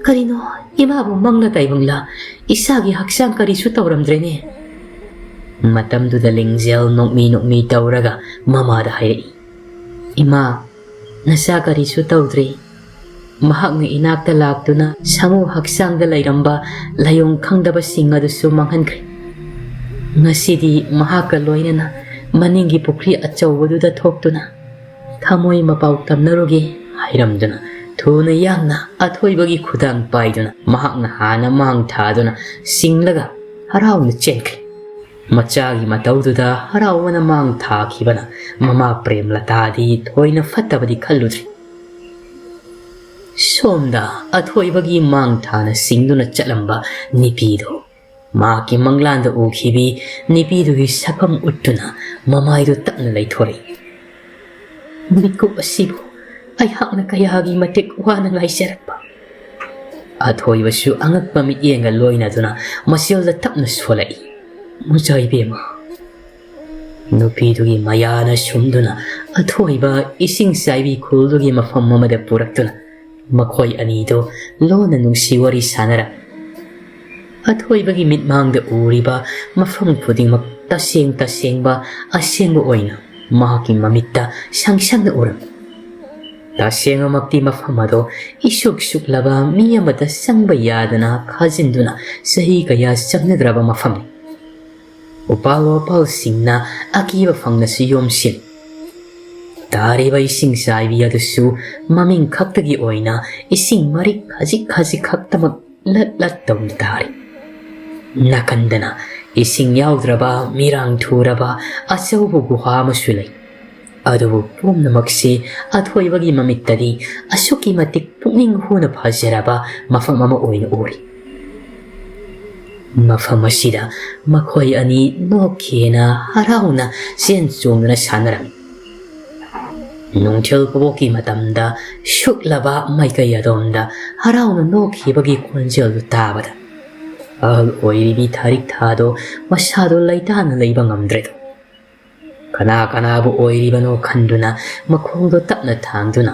ꯀꯔꯤꯅꯣ ꯏꯃꯥꯕꯨ ꯃꯪꯂ ꯇꯥꯏꯕꯪꯂ ꯏꯁꯥꯒꯤ ꯍꯛꯆꯥꯡ ꯀꯔꯤꯁꯨ ꯇꯧꯔꯝꯗ꯭ꯔꯦꯅꯦ ꯃꯇꯝꯗꯨꯗ ꯂꯤꯡꯖꯦꯜ ꯅꯣꯛꯃꯤ ꯅꯣꯛꯃꯤ ꯇꯧꯔꯒ ꯃꯃꯥꯗ ꯍꯥꯏꯔꯛꯏ ꯏꯃꯥ ꯅꯆꯥ ꯀꯔꯤꯁꯨ ꯇꯧꯗ꯭ꯔꯤ ꯃꯍꯥꯛꯅ ꯏꯅꯥꯛꯇ ꯂꯥꯛꯇꯨꯅ ꯁꯥꯃꯨ ꯍꯛꯆꯥꯡꯗ ꯂꯩꯔꯝꯕ ꯂꯥꯏꯑꯣꯡ ꯈꯪꯗꯕꯁꯤꯡ ꯑꯗꯨꯁꯨ ꯃꯥꯡꯍꯟꯈ꯭ꯔꯦ ꯉꯁꯤꯗꯤ ꯃꯍꯥꯛꯀ ꯂꯣꯏꯅꯅ ꯃꯅꯤꯡꯒꯤ ꯄꯨꯈ꯭ꯔꯤ ꯑꯆꯧꯕꯗꯨꯗ ꯊꯣꯛꯇꯨꯅ ꯊꯃꯣꯏ ꯃꯄꯥꯎ ꯇꯝꯅꯔꯨꯒꯦ ꯍꯥꯏꯔꯝꯗꯨꯅ ꯊꯨꯅ ꯌꯥꯡꯅ ꯑꯊꯣꯏꯕꯒꯤ ꯈꯨꯗꯥꯡ ꯄꯥꯏꯗꯨꯅ ꯃꯍꯥꯛꯅ ꯍꯥꯟꯅ ꯃꯥꯡ ꯊꯥꯗꯨꯅ ꯁꯤꯡꯂꯒ ꯍꯔꯥꯎꯅ ꯆꯦꯟꯈ꯭ꯔꯦ ꯃꯆꯥꯒꯤ ꯃꯇꯧꯗꯨꯗ ꯍꯔꯥꯎꯕꯅ ꯃꯥꯡ ꯊꯥꯈꯤꯕꯅ ꯃꯃꯥ ꯄ꯭ꯔꯦꯝꯂꯇꯥꯗꯤ ꯊꯣꯏꯅ ꯐꯠꯇꯕꯗꯤ ꯈꯜꯂꯨꯗ꯭ꯔꯤ ꯁꯣꯝꯗ ꯑꯊꯣꯏꯕꯒꯤ ꯃꯥꯡ ꯊꯥꯅ ꯁꯤꯡꯗꯨꯅ ꯆꯠꯂꯝꯕ ꯅꯤꯄꯤꯗꯨ ꯃꯍꯥꯛꯀꯤ ꯃꯪꯂꯥꯟꯗ ꯎꯈꯤꯕꯤ ꯅꯤꯄꯤꯗꯨꯒꯤ ꯁꯛꯐꯝ ꯎꯠꯇꯨꯅ ꯃꯃꯥꯏꯗꯨ ꯇꯞꯅ ꯂꯩꯊꯣꯔꯛꯏ ꯃꯤꯀꯨꯞ ꯑꯁꯤꯕꯨ ꯑꯩꯍꯥꯛꯅ ꯀꯌꯥꯒꯤ ꯃꯇꯤꯛ ꯋꯥꯅ ꯉꯥꯏꯖꯔꯛꯄ ꯑꯊꯣꯏꯕꯁꯨ ꯑꯉꯛꯄ ꯃꯤꯠꯌꯦꯡꯒ ꯂꯣꯏꯅꯗꯨꯅ ꯃꯆꯦꯜꯗ ꯇꯞꯅ ꯁꯣꯜꯂꯛꯏ ꯃꯆꯥ ꯏꯕꯦꯝꯃ ꯅꯨꯄꯤꯗꯨꯒꯤ ꯃꯌꯥꯅ ꯁꯨꯝꯗꯨꯅ ꯑꯊꯣꯏꯕ ꯏꯁꯤꯡ ꯆꯥꯏꯕꯤ ꯈꯨꯜꯗꯨꯒꯤ ꯃꯐꯝ ꯑꯃꯗ ꯄꯨꯔꯛꯇꯨꯅ ꯃꯈꯣꯏ ꯑꯅꯤꯗꯨ ꯂꯣꯟꯅ ꯅꯨꯡꯁꯤ ꯋꯥꯔꯤ ꯁꯥꯅꯔꯝ ꯑꯊꯣꯏꯕꯒꯤ ꯃꯤꯠꯃꯥꯡꯗ ꯎꯔꯤꯕ ꯃꯐꯝ ꯈꯨꯗꯤꯡꯃꯛ ꯇꯁꯦꯡ ꯇꯁꯦꯡꯕ ꯑꯁꯦꯡꯕ ꯑꯣꯏꯅ ꯃꯍꯥꯛꯀꯤ ꯃꯃꯤꯠꯇ ꯁꯪꯁꯪꯅ ꯎꯔꯝ ꯇꯁꯦꯡꯅꯃꯛꯇꯤ ꯃꯐꯝ ꯑꯗꯨ ꯏꯁꯨꯛ ꯁꯨꯛꯂꯕ ꯃꯤ ꯑꯃꯗ ꯆꯪꯕ ꯌꯥꯗꯅ ꯈꯥꯖꯤꯟꯗꯨꯅ ꯆꯍꯤ ꯀꯌꯥ ꯆꯪꯅꯗ꯭ꯔꯕ ꯃꯐꯝꯅꯤ ꯎꯄꯥꯜ ꯋꯥꯄꯥꯜꯁꯤꯡꯅ ꯑꯀꯤꯕ ꯐꯪꯅꯁꯨ ꯌꯣꯝꯁꯤꯜ ꯇꯥꯔꯤꯕ ꯏꯁꯤꯡ ꯆꯥꯏꯕꯤ ꯑꯗꯨꯁꯨ ꯃꯃꯤꯡ ꯈꯛꯇꯒꯤ ꯑꯣꯏꯅ ꯏꯁꯤꯡ ꯃꯔꯤꯛ ꯈꯖꯤꯛ ꯈꯖꯤꯛ ꯈꯛꯇꯃꯛ ꯂꯠ ꯂꯠ ꯇꯧꯅ ꯇꯥꯔꯤ ꯅꯥꯀꯟꯗꯅ ꯏꯁꯤꯡ ꯌꯥꯎꯗ꯭ꯔꯕ ꯃꯤꯔꯥꯡ ꯊꯨꯔꯕ ꯑꯆꯧꯕ ꯒꯨꯍꯥ ꯑꯃꯁꯨ ꯂꯩ ꯑꯗꯨꯕꯨ ꯄꯨꯝꯅꯃꯛꯁꯤ ꯑꯊꯣꯏꯕꯒꯤ ꯃꯃꯤꯠꯇꯗꯤ ꯑꯁꯨꯛꯀꯤ ꯃꯇꯤꯛ ꯄꯨꯛꯅꯤꯡ ꯍꯨꯅ ꯐꯖꯔꯕ ꯃꯐꯝ ꯑꯃ ꯑꯣꯏꯅ ꯎꯔꯤ ꯃꯐꯝ ꯑꯁꯤꯗ ꯃꯈꯣꯏ ꯑꯅꯤ ꯅꯣꯛꯈꯦꯅ ꯍꯔꯥꯎꯅ ꯆꯦꯟ ꯆꯣꯡꯗꯨꯅ ꯁꯥꯟꯅꯔꯝꯃꯤ ꯅꯨꯡꯊꯤꯜ ꯄꯣꯛꯀꯤ ꯃꯇꯝꯗ ꯁꯨꯛꯂꯕ ꯃꯥꯏꯀꯩ ꯑꯗꯣꯝꯗ ꯍꯔꯥꯎꯅ ꯅꯣꯛꯈꯤꯕꯒꯤ ꯈꯣꯟꯖꯦꯜꯗꯨ ꯇꯥꯕꯗ ꯑꯍꯜ ꯑꯣꯏꯔꯤꯕꯤ ꯊꯥꯔꯤꯛ ꯊꯥꯗꯣ ꯃꯁꯥꯗꯣ ꯂꯩꯇꯥꯅ ꯂꯩꯕ ꯉꯝꯗ꯭ꯔꯦꯗꯣ ꯀꯅꯥ ꯀꯅꯥꯕꯨ ꯑꯣꯏꯔꯤꯕꯅꯣ ꯈꯟꯗꯨꯅ ꯃꯈꯣꯡꯗꯣ ꯇꯞꯅ ꯊꯥꯡꯗꯨꯅ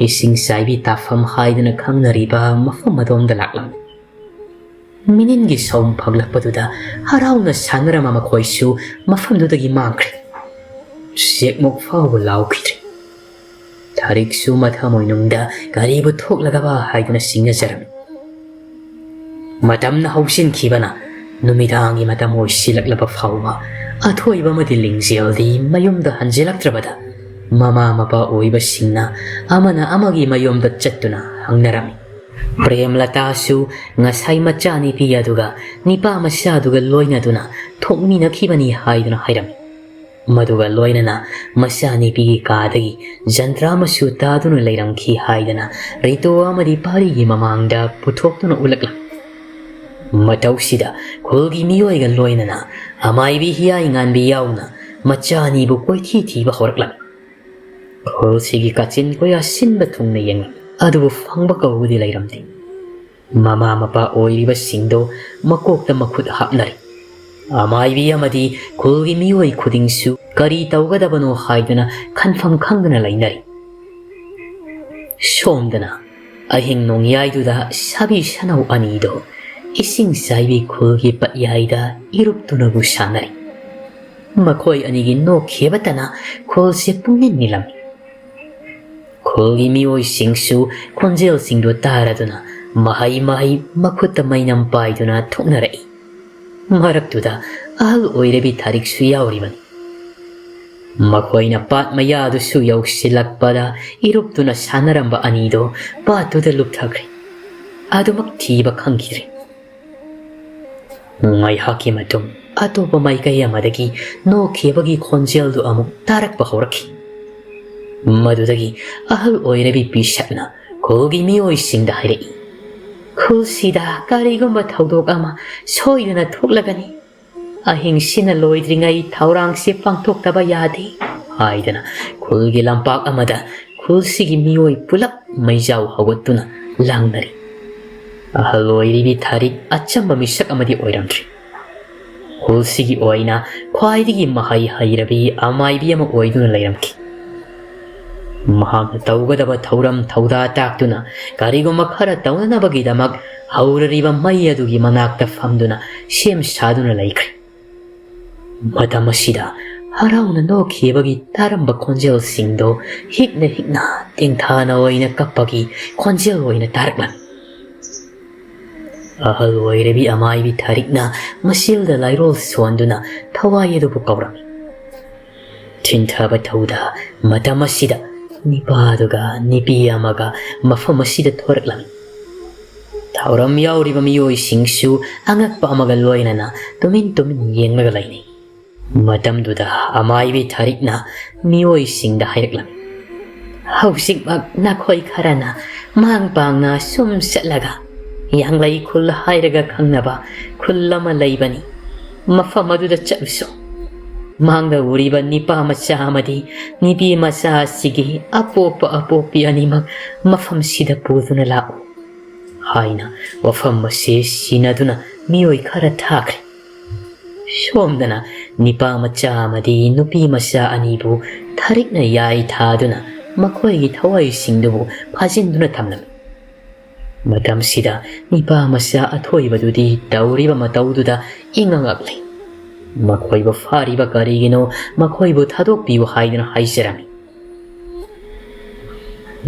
ꯏꯁꯤꯡ ꯆꯥꯏꯕꯤ ꯇꯥꯐꯝ ꯍꯥꯏꯗꯨꯅ ꯈꯪꯅꯔꯤꯕ ꯃꯐꯝ ꯑꯗꯣꯝꯗ ꯂꯥꯛꯂꯝꯃꯤ ꯃꯤꯅꯤꯟꯒꯤ ꯁꯧꯝ ꯐꯪꯂꯛꯄꯗꯨꯗ ꯍꯔꯥꯎꯅ ꯁꯥꯟꯅꯔꯝꯕ ꯃꯈꯣꯏꯁꯨ ꯃꯐꯝꯗꯨꯗꯒꯤ ꯃꯥꯡꯈ꯭ꯔꯦ ꯆꯦꯛꯃꯨꯛ ꯐꯥꯎꯕ ꯂꯥꯎꯈꯤꯗ꯭ꯔꯦ ꯊꯥꯔꯤꯛꯁꯨ ꯃꯊꯃꯣꯏꯅꯨꯡꯗ ꯀꯔꯤꯕꯨ ꯊꯣꯛꯂꯒꯕ ꯍꯥꯏꯗꯨꯅ ꯁꯤꯡꯅꯖꯔꯝꯃꯤ ꯃꯇꯝꯅ ꯍꯧꯁꯤꯟꯈꯤꯕꯅ ꯅꯨꯃꯤꯗꯥꯡꯒꯤ ꯃꯇꯝ ꯑꯣꯏꯁꯤꯜꯂꯛꯂꯕ ꯐꯥꯎꯕ ꯑꯊꯣꯏꯕ ꯑꯃꯗꯤ ꯂꯤꯡꯖꯦꯜꯗꯤ ꯃꯌꯨꯝꯗ ꯍꯟꯖꯤꯜꯂꯛꯇ꯭ꯔꯕꯗ ꯃꯃꯥ ꯃꯄꯥ ꯑꯣꯏꯕꯁꯤꯡꯅ ꯑꯃꯅ ꯑꯃꯒꯤ ꯃꯌꯨꯝꯗ ꯆꯠꯇꯨꯅ ꯍꯪꯅꯔꯝꯃꯤ꯫ ꯄ꯭ꯔꯦꯝꯂꯇꯥꯁꯨ ꯉꯁꯥꯏ ꯃꯆꯥꯅꯨꯄꯤ ꯑꯗꯨꯒ ꯅꯤꯄꯥ ꯃꯆꯥꯗꯨꯒ ꯂꯣꯏꯅꯗꯨꯅ ꯊꯣꯛꯃꯤꯟꯅꯈꯤꯕꯅꯤ ꯍꯥꯏꯗꯨꯅ ꯍꯥꯏꯔꯝꯃꯤ꯫ ꯃꯗꯨꯒ ꯂꯣꯏꯅꯅ ꯃꯆꯥꯅꯨꯄꯤꯒꯤ ꯀꯥꯗꯒꯤ ꯖꯟꯇ꯭ꯔ ꯑꯃꯁꯨ ꯇꯥꯗꯨꯅ ꯂꯩꯔꯝꯈꯤ ꯍꯥꯏꯗꯅ ꯔꯤꯇꯣ ꯑꯃꯗꯤ ꯄꯥꯔꯤꯒꯤ ꯃꯃꯥꯡꯗ ꯄꯨꯊꯣꯛꯇꯨꯅ ꯎꯠꯂꯛꯂꯝꯃꯤ꯫ ꯃꯇꯧꯁꯤꯗ ꯈꯨꯜꯒꯤ ꯃꯤꯑꯣꯏꯒ ꯂꯣꯏꯅꯅ ꯑꯃꯥꯏꯕꯤ ꯍꯤꯌꯥꯏ ꯉꯥꯟꯕꯤ ꯌꯥꯎꯅ ꯃꯆꯥ ꯑꯅꯤꯕꯨ ꯀꯣꯏꯊꯤ ꯊꯤꯕ ꯍꯧꯔꯛꯂꯝꯃꯤ꯫ ꯈꯨꯜꯁꯤꯒꯤ ꯀꯥꯆꯤꯟ ꯀꯣꯌꯥ ꯁꯤꯟꯕ ꯊꯨꯡꯅ ꯌꯦꯡꯂꯝꯃꯤ, ꯑꯗꯨꯕꯨ ꯐꯪꯕ ꯀꯧꯕꯗꯤ ꯂꯩꯔꯝꯗꯦ꯫ ꯃꯃꯥ ꯃꯄꯥ ꯑꯣꯏꯔꯤꯕꯁꯤꯡꯗꯣ ꯃꯀꯣꯛꯇ ꯃꯈꯨꯠ ꯍꯥꯞꯅꯔꯤ꯫ ꯑꯃꯥꯏꯕꯤ ꯑꯃꯗꯤ ꯈꯨꯜꯒꯤ ꯃꯤꯑꯣꯏ ꯈꯨꯗꯤꯡꯁꯨ ꯀꯔꯤ ꯇꯧꯒꯗꯕꯅꯣ ꯍꯥꯏꯗꯨꯅ ꯈꯟꯐꯝ ꯈꯪꯗꯅ ꯂꯩꯅꯔꯤ꯫ ꯁꯣꯝꯗꯅ ꯑꯍꯤꯡ ꯅꯣꯡꯌꯥꯏꯗꯨꯗ ꯁꯥꯕꯤ ꯁꯅꯧ ꯑꯅꯤꯗꯣ ꯏꯁꯤꯡ ꯆꯥꯏꯕꯤ ꯈꯨꯜꯒꯤ ꯄꯠꯌꯥꯏꯗ ꯏꯔꯨꯞꯇꯨꯅꯕꯨ ꯁꯥꯟꯅꯔꯤ꯫ ꯃꯈꯣꯏ ꯑꯅꯤꯒꯤ ꯅꯣꯛꯈꯤꯕꯇꯅ ꯈꯨꯜꯁꯦ ꯄꯨꯡꯅꯤꯟ ꯅꯤꯜꯂꯝꯃꯤ꯫ ꯈꯨꯜꯒꯤ ꯃꯤꯑꯣꯏꯁꯤꯡꯁꯨ ꯈꯣꯟꯖꯦꯜꯁꯤꯡꯗꯨ ꯇꯥꯔꯗꯨꯅ ꯃꯍꯩ ꯃꯈꯨꯠꯇ ꯃꯩꯅꯝ ꯄꯥꯏꯗꯨꯅ ꯊꯣꯛꯅꯔꯛꯏ꯫ ꯃꯔꯛꯇꯨꯗ ꯑꯍꯜ ꯑꯣꯏꯔꯕꯤ ꯊꯥꯔꯤꯛꯁꯨ ꯌꯥꯎꯔꯤꯕꯅꯤ꯫ ꯃꯈꯣꯏꯅ ꯄꯥꯠ ꯃꯌꯥꯗꯨꯁꯨ ꯌꯧꯁꯤꯜꯂꯛꯄꯗ ꯏꯔꯨꯞꯇꯨꯅ ꯁꯥꯟꯅꯔꯝꯕ ꯑꯅꯤꯗꯣ ꯄꯥꯠꯇꯨꯗ ꯂꯨꯞꯊꯈ꯭ꯔꯦ꯫ ꯑꯗꯨꯃꯛ ꯊꯤꯕ ꯈꯪꯈꯤꯗ꯭ꯔꯦ꯫ ꯉꯥꯏꯍꯥꯛꯀꯤ ꯃꯇꯨꯡ ꯑꯇꯣꯞꯄ ꯃꯥꯏꯀꯩ ꯑꯃꯗꯒꯤ ꯅꯣꯛꯈꯤꯕꯒꯤ ꯈꯣꯟꯖꯦꯜꯗꯨ ꯑꯃꯨꯛ ꯇꯥꯔꯛꯄ ꯍꯧꯔꯛꯈꯤ꯫ ꯃꯗꯨꯗꯒꯤ ꯑꯍꯜ ꯑꯣꯏꯔꯕꯤ ꯄꯤꯁꯛꯅ ꯈꯨꯜꯒꯤ ꯃꯤꯑꯣꯏꯁꯤꯡꯗ ꯍꯥꯏꯔꯛꯏ, ꯈꯨꯜꯁꯤꯗ ꯀꯔꯤꯒꯨꯝꯕ ꯊꯧꯗꯣꯛ ꯑꯃ ꯁꯣꯏꯗꯅ ꯊꯣꯛꯂꯒꯅꯤ, ꯑꯍꯤꯡꯁꯤꯅ ꯂꯣꯏꯗ꯭ꯔꯤꯉꯩ ꯊꯧꯔꯥꯡꯁꯤ ꯄꯥꯡꯊꯣꯛꯇꯕ ꯌꯥꯗꯦ ꯍꯥꯏꯗꯅ ꯈꯨꯜꯒꯤ ꯂꯝꯄꯥꯛ ꯑꯃꯗ ꯈꯨꯜꯁꯤꯒꯤ ꯃꯤꯑꯣꯏ ꯄꯨꯂꯞ ꯃꯩꯖꯥꯎ ꯍꯧꯒꯠꯇꯨꯅ ꯂꯥꯡꯅꯔꯤ꯫ ꯑꯍꯜ ꯑꯣꯏꯔꯤꯕꯤ ꯊꯥꯔꯤꯛ ꯑꯆꯝꯕ ꯃꯤꯁꯛ ꯑꯃꯗꯤ ꯑꯣꯏꯔꯝꯗ꯭ꯔꯤ꯫ ꯈꯨꯜꯁꯤꯒꯤ ꯑꯣꯏꯅ ꯈ꯭ꯋꯥꯏꯗꯒꯤ ꯃꯍꯩ ꯍꯩꯔꯕꯤ ꯑꯃꯥꯏꯕꯤ ꯑꯃ ꯑꯣꯏꯗꯨꯅ ꯂꯩꯔꯝꯈꯤ꯫ ꯃꯍꯥꯛꯅ ꯇꯧꯒꯗꯕ ꯊꯧꯔꯝ ꯊꯧꯗꯥ ꯇꯥꯛꯇꯨꯅ ꯀꯔꯤꯒꯨꯝꯕ ꯈꯔ ꯇꯧꯅꯅꯕꯒꯤꯗꯃꯛ ꯍꯧꯔꯔꯤꯕ ꯃꯩ ꯑꯗꯨꯒꯤ ꯃꯅꯥꯛꯇ ꯐꯝꯗꯨꯅ ꯁꯦꯝ ꯁꯥꯗꯨꯅ ꯂꯩꯈ꯭ꯔꯦ꯫ ꯃꯇꯝ ꯑꯁꯤꯗ ꯍꯔꯥꯎꯅ ꯅꯣꯛꯈꯤꯕꯒꯤ ꯇꯥꯔꯝꯕ ꯈꯣꯟꯖꯦꯜꯁꯤꯡꯗꯣ ꯍꯤꯛꯅ ꯇꯦꯡꯊꯥꯅ ꯑꯣꯏꯅ ꯀꯞꯄꯒꯤ ꯈꯣꯟꯖꯦꯜ ꯑꯣꯏꯅ ꯇꯥꯔꯛꯂꯝꯃꯤ꯫ ꯑꯍꯜ ꯑꯣꯏꯔꯕꯤ ꯑꯃꯥꯏꯕꯤ ꯊꯥꯔꯤꯛꯅ ꯃꯁꯤꯜꯗ ꯂꯥꯏꯔꯣꯜ ꯁꯣꯟꯗꯨꯅ ꯊꯋꯥꯏ ꯑꯗꯨꯕꯨ ꯀꯧꯔꯝꯃꯤ꯫ ꯊꯤꯟꯊꯕ ꯊꯧꯗ ꯃꯇꯝ ꯑꯁꯤꯗ ꯅꯤꯄꯥꯗꯨꯒ ꯅꯤꯄꯤ ꯑꯃꯒ ꯃꯐꯝ ꯑꯁꯤꯗ ꯊꯣꯔꯛꯂꯝꯃꯤ꯫ ꯊꯧꯔꯝ ꯌꯥꯎꯔꯤꯕ ꯃꯤꯑꯣꯏꯁꯤꯡꯁꯨ ꯑꯉꯛꯄ ꯑꯃꯒ ꯂꯣꯏꯅꯅ ꯇꯨꯃꯤꯟ ꯌꯦꯡꯂꯒ ꯂꯩꯅꯩ꯫ ꯃꯇꯝꯗꯨꯗ ꯑꯃꯥꯏꯕꯤ ꯊꯥꯔꯤꯛꯅ ꯃꯤꯑꯣꯏꯁꯤꯡꯗ ꯍꯥꯏꯔꯛꯂꯝꯃꯤ, ꯍꯧꯖꯤꯛꯃꯛ ꯅꯈꯣꯏ ꯈꯔꯅ ꯃꯥꯡ ꯄꯥꯡꯅ ꯁꯨꯝ ꯆꯠꯂꯒ ꯌꯥꯡꯂꯩ ꯈꯨꯜ ꯍꯥꯏꯔꯒ ꯈꯪꯅꯕ ꯈꯨꯜ ꯑꯃ ꯂꯩꯕꯅꯤ, ꯃꯐꯝ ꯑꯗꯨꯗ ꯆꯠꯂꯨꯁꯣ꯫ ꯃꯥꯡꯗ ꯎꯔꯤꯕ ꯅꯤꯄꯥ ꯃꯆꯥ ꯑꯃꯗꯤ ꯅꯤꯄꯤ ꯃꯆꯥ ꯑꯁꯤꯒꯤ ꯑꯄꯣꯛꯄꯤ ꯑꯅꯤꯃꯛ ꯃꯐꯝꯁꯤꯗ ꯄꯨꯗꯨꯅ ꯂꯥꯛꯎ ꯍꯥꯏꯅ ꯋꯥꯐꯝ ꯑꯁꯤ ꯁꯤꯟꯅꯗꯨꯅ ꯃꯤꯑꯣꯏ ꯈꯔ ꯊꯥꯈ꯭ꯔꯦ꯫ ꯁꯣꯝꯗꯅ ꯅꯤꯄꯥ ꯃꯆꯥ ꯑꯃꯗꯤ ꯅꯨꯄꯤ ꯃꯆꯥ ꯑꯅꯤꯕꯨ ꯊꯥꯔꯤꯛꯅ ꯌꯥꯏ ꯊꯥꯗꯨꯅ ꯃꯈꯣꯏꯒꯤ ꯊꯋꯥꯏꯁꯤꯡꯗꯨꯕꯨ ꯐꯥꯖꯤꯟꯗꯨꯅ ꯊꯝꯂꯝꯃꯤ꯫ ꯃꯇꯝꯁꯤꯗ ꯅꯤꯄꯥ ꯃꯆꯥ ꯑꯊꯣꯏꯕꯗꯨꯗꯤ ꯇꯧꯔꯤꯕ ꯃꯇꯧꯗꯨꯗ ꯏꯉꯛꯂꯦ꯫ ꯃꯈꯣꯏꯕꯨ ꯐꯥꯔꯤꯕ ꯀꯔꯤꯒꯤꯅꯣ, ꯃꯈꯣꯏꯕꯨ ꯊꯥꯗꯣꯛꯄꯤꯌꯨ ꯍꯥꯏꯗꯨꯅ ꯍꯥꯏꯖꯔꯝꯃꯤ꯫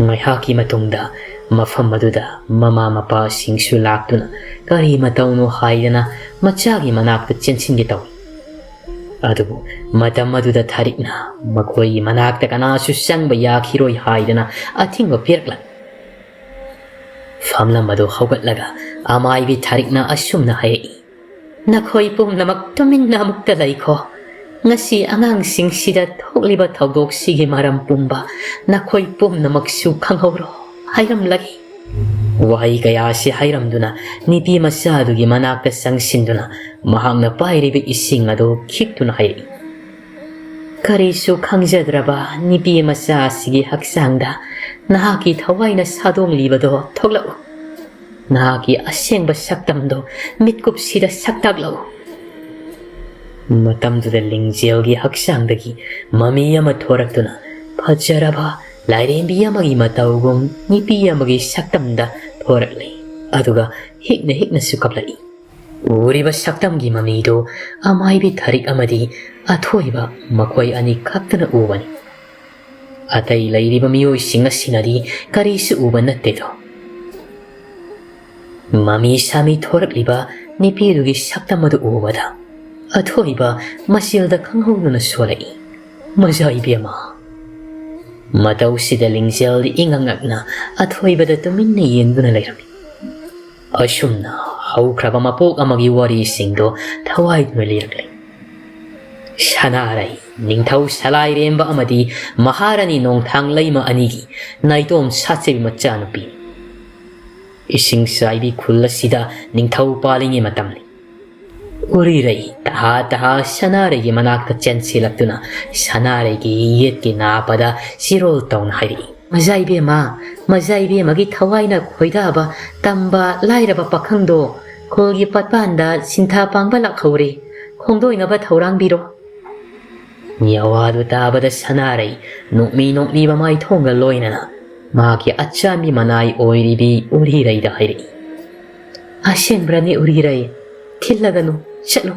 ꯉꯥꯏꯍꯥꯛꯀꯤ ꯃꯇꯨꯡꯗ ꯃꯐꯝ ꯑꯗꯨꯗ ꯃꯃꯥ ꯃꯄꯥꯁꯤꯡꯁꯨ ꯂꯥꯛꯇꯨꯅ ꯀꯔꯤ ꯃꯇꯧꯅꯣ ꯍꯥꯏꯗꯅ ꯃꯆꯥꯒꯤ ꯃꯅꯥꯛꯇ ꯆꯦꯟꯁꯤꯟꯒꯦ ꯇꯧꯏ꯫ ꯑꯗꯨꯕꯨ ꯃꯇꯝ ꯑꯗꯨꯗ ꯊꯥꯔꯤꯛꯅ ꯃꯈꯣꯏꯒꯤ ꯃꯅꯥꯛꯇ ꯀꯅꯥꯁꯨ ꯆꯪꯕ ꯌꯥꯈꯤꯔꯣꯏ ꯍꯥꯏꯗꯅ ꯑꯊꯤꯡꯕ ꯄꯤꯔꯛꯂꯝꯃꯤ꯫ ꯐꯝꯂꯝ ꯑꯗꯨ ꯍꯧꯒꯠꯂꯒ ꯑꯃꯥꯏꯕꯤ ꯊꯥꯔꯤꯛꯅ ꯑꯁꯨꯝꯅ ꯍꯥꯏꯔꯛꯏ, ꯅꯈꯣꯏ ꯄꯨꯝꯅꯃꯛ ꯇꯨꯃꯤꯟꯅ ꯑꯃꯨꯛꯇ ꯂꯩꯈꯣ꯫ ꯉꯁꯤ ꯑꯉꯥꯡꯁꯤꯡꯁꯤꯗ ꯊꯣꯛꯂꯤꯕ ꯊꯧꯗꯣꯛꯁꯤꯒꯤ ꯃꯔꯝ ꯄꯨꯝꯕ ꯅꯈꯣꯏ ꯄꯨꯝꯅꯃꯛꯁꯨ ꯈꯪꯍꯧꯔꯣ ꯍꯥꯏꯔꯝꯂꯒꯦ꯫ ꯋꯥꯍꯩ ꯀꯌꯥꯁꯤ ꯍꯥꯏꯔꯝꯗꯨꯅ ꯅꯤꯄꯤ ꯃꯆꯥꯗꯨꯒꯤ ꯃꯅꯥꯛꯇ ꯆꯪꯁꯤꯟꯗꯨꯅ ꯃꯍꯥꯛꯅ ꯄꯥꯏꯔꯤꯕ ꯏꯁꯤꯡ ꯑꯗꯨ ꯈꯤꯛꯇꯨꯅ ꯍꯥꯏꯔꯛꯏ, ꯀꯔꯤꯁꯨ ꯈꯪꯖꯗ꯭ꯔꯕ ꯅꯤꯄꯤ ꯃꯆꯥ ꯑꯁꯤꯒꯤ ꯍꯛꯆꯥꯡꯗ ꯅꯍꯥꯛꯀꯤ ꯊꯋꯥꯏꯅ ꯁꯥꯗꯣꯡꯂꯤꯕꯗꯣ ꯊꯣꯛꯂꯛꯎ꯫ ꯅꯍꯥꯛꯀꯤ ꯑꯁꯦꯡꯕ ꯁꯛꯇꯝꯗꯣ ꯃꯤꯠꯀꯨꯞꯁꯤꯗ ꯁꯛꯇꯥꯛꯂꯛꯎ꯫ ꯃꯇꯝꯗꯨꯗ ꯂꯤꯡꯖꯦꯜꯒꯤ ꯍꯛꯆꯥꯡꯗꯒꯤ ꯃꯃꯤ ꯑꯃ ꯊꯣꯔꯛꯇꯨꯅ ꯐꯖꯔꯕ ꯂꯥꯏꯔꯦꯝꯕꯤ ꯑꯃꯒꯤ ꯃꯇꯧꯒꯨꯝ ꯅꯤꯄꯤ ꯑꯃꯒꯤ ꯁꯛꯇꯝꯗ ꯊꯣꯔꯛꯂꯤ, ꯑꯗꯨꯒ ꯍꯤꯛꯅꯁꯨ ꯀꯞꯂꯛꯏ꯫ ꯎꯔꯤꯕ ꯁꯛꯇꯝꯒꯤ ꯃꯃꯤꯗꯨ ꯑꯃꯥꯏꯕꯤ ꯊꯥꯔꯤꯛ ꯑꯃꯗꯤ ꯑꯊꯣꯏꯕ ꯃꯈꯣꯏ ꯑꯅꯤ ꯈꯛꯇꯅ ꯎꯕꯅꯤ꯫ ꯑꯇꯩ ꯂꯩꯔꯤꯕ ꯃꯤꯑꯣꯏꯁꯤꯡ ꯑꯁꯤꯅꯗꯤ ꯀꯔꯤꯁꯨ ꯎꯕ ꯅꯠꯇꯦꯗꯣ꯫ ꯃꯃꯤ ꯁꯥꯃꯤ ꯊꯣꯔꯛꯂꯤꯕ ꯅꯤꯄꯤꯗꯨꯒꯤ ꯁꯛꯇꯝ ꯑꯗꯨ ꯎꯕꯗ ꯑꯊꯣꯏꯕ ꯃꯆꯦꯜꯗ ꯈꯪꯍꯧꯗꯅ ꯁꯣꯜꯂꯛꯏ ꯃꯖꯥ ꯏꯕꯦꯝꯃ ꯃꯇꯧꯁꯤꯗ ꯂꯤꯡꯖꯦꯜ ꯏꯉꯛꯉꯛꯅ ꯑꯊꯣꯏꯕꯗ ꯇꯨꯃꯤꯟꯅ ꯌꯦꯡꯗꯨꯅ ꯂꯩꯔꯝꯃꯤ ꯑꯁꯨꯝꯅ ꯍꯧꯈ꯭ꯔꯕ ꯃꯄꯣꯛ ꯑꯃꯒꯤ ꯋꯥꯔꯤꯁꯤꯡꯗꯣ ꯊꯋꯥꯏꯗꯨꯅ ꯂꯤꯔꯛꯂꯤ ꯁꯅꯥꯔꯩ ꯅꯤꯡꯊꯧ ꯁꯂꯥꯏꯔꯦꯝꯕ ꯑꯃꯗꯤ ꯃꯍꯥꯔꯥꯅꯤ ꯅꯣꯡꯊꯥꯡꯂꯩꯃ ꯑꯅꯤꯒꯤ ꯅꯥꯏꯇꯣꯝ ꯁꯥꯠꯆꯕꯤ ꯃꯆꯥꯅꯨꯄꯤꯅꯤ ꯏꯁꯤꯡ ꯆꯥꯏꯕꯤ ꯈꯨꯜ ꯑꯁꯤꯗ ꯅꯤꯡꯊꯧ ꯄꯥꯜꯂꯤꯉꯩ ꯃꯇꯝꯅꯤ ꯎꯔꯤꯔꯩ ꯇꯍꯥ ꯁꯅꯥꯔꯩꯒꯤ ꯃꯅꯥꯛꯇ ꯆꯦꯟꯁꯤꯜꯂꯛꯇꯨꯅ ꯁꯅꯥꯔꯩꯒꯤ ꯌꯦꯠꯀꯤ ꯅꯥꯄꯗ ꯆꯤꯔꯣꯜ ꯇꯧꯅ ꯍꯥꯏꯔꯛꯏ ꯃꯖꯥ ꯏꯕꯦꯝꯃꯒꯤ ꯊꯋꯥꯏꯅ ꯈꯣꯏꯗꯥꯕ ꯇꯝꯕ ꯂꯥꯏꯔꯕ ꯄꯥꯈꯪꯗꯣ ꯈꯨꯜꯒꯤ ꯄꯠꯄꯥꯟꯗ ꯁꯤꯟꯊꯥ ꯄꯥꯡꯕ ꯂꯥꯛꯍꯧꯔꯦ ꯈꯣꯡꯗꯣꯏꯅꯕ ꯊꯧꯔꯥꯡꯕꯤꯔꯣ ꯌꯥꯋꯥꯗꯨ ꯇꯥꯕꯗ ꯁꯅꯥꯔꯩ ꯅꯣꯛꯃꯤ ꯃꯥꯏꯊꯣꯡꯒ ꯂꯣꯏꯅꯅ ꯃꯥꯒꯤ ꯑꯆꯥꯟꯕꯤ ꯃꯅꯥꯏ ꯑꯣꯏꯔꯤꯕꯤ ꯎꯔꯤꯔꯩꯗ ꯍꯥꯏꯔꯛꯏ ꯑꯁꯦꯡꯕ꯭ꯔꯅꯤ ꯎꯔꯤꯔꯩ ꯊꯤꯜꯂꯒꯅꯨ ꯆꯠꯂꯨ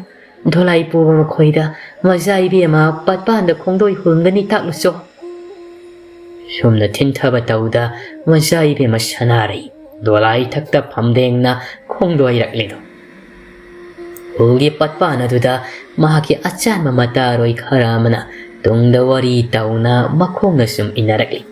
ꯙꯣꯂꯥꯏ ꯄꯨꯕ ꯃꯈꯣꯏꯗ ꯃꯖꯥ ꯏꯕꯦꯝꯃ ꯄꯠꯄꯥꯟꯗ ꯈꯣꯡꯗꯣꯏ ꯍꯨꯟꯒꯅꯤ ꯇꯥꯛꯂꯨꯆꯣ ꯁꯨꯝꯅ ꯊꯤꯟꯊꯕ ꯇꯧꯗ ꯃꯖꯥ ꯏꯕꯦꯝꯃ ꯁꯅꯥꯔꯩ ꯙꯣꯂꯥꯏ ꯊꯛꯇ ꯐꯝꯗꯦꯡꯅ ꯈꯣꯡꯗꯣꯏꯔꯛꯂꯤꯗꯣ ꯎꯜꯒꯤ ꯄꯠꯄꯥꯟ ꯑꯗꯨꯗ ꯃꯍꯥꯛꯀꯤ ꯑꯆꯥꯟꯕ ꯃꯇꯥꯔꯣꯏ ꯈꯔ ꯑꯃꯅ ꯇꯨꯡꯗ ꯋꯥꯔꯤ ꯇꯧꯅ ꯃꯈꯣꯡꯅ ꯁꯨꯝ ꯏꯟꯅꯔꯛꯂꯤ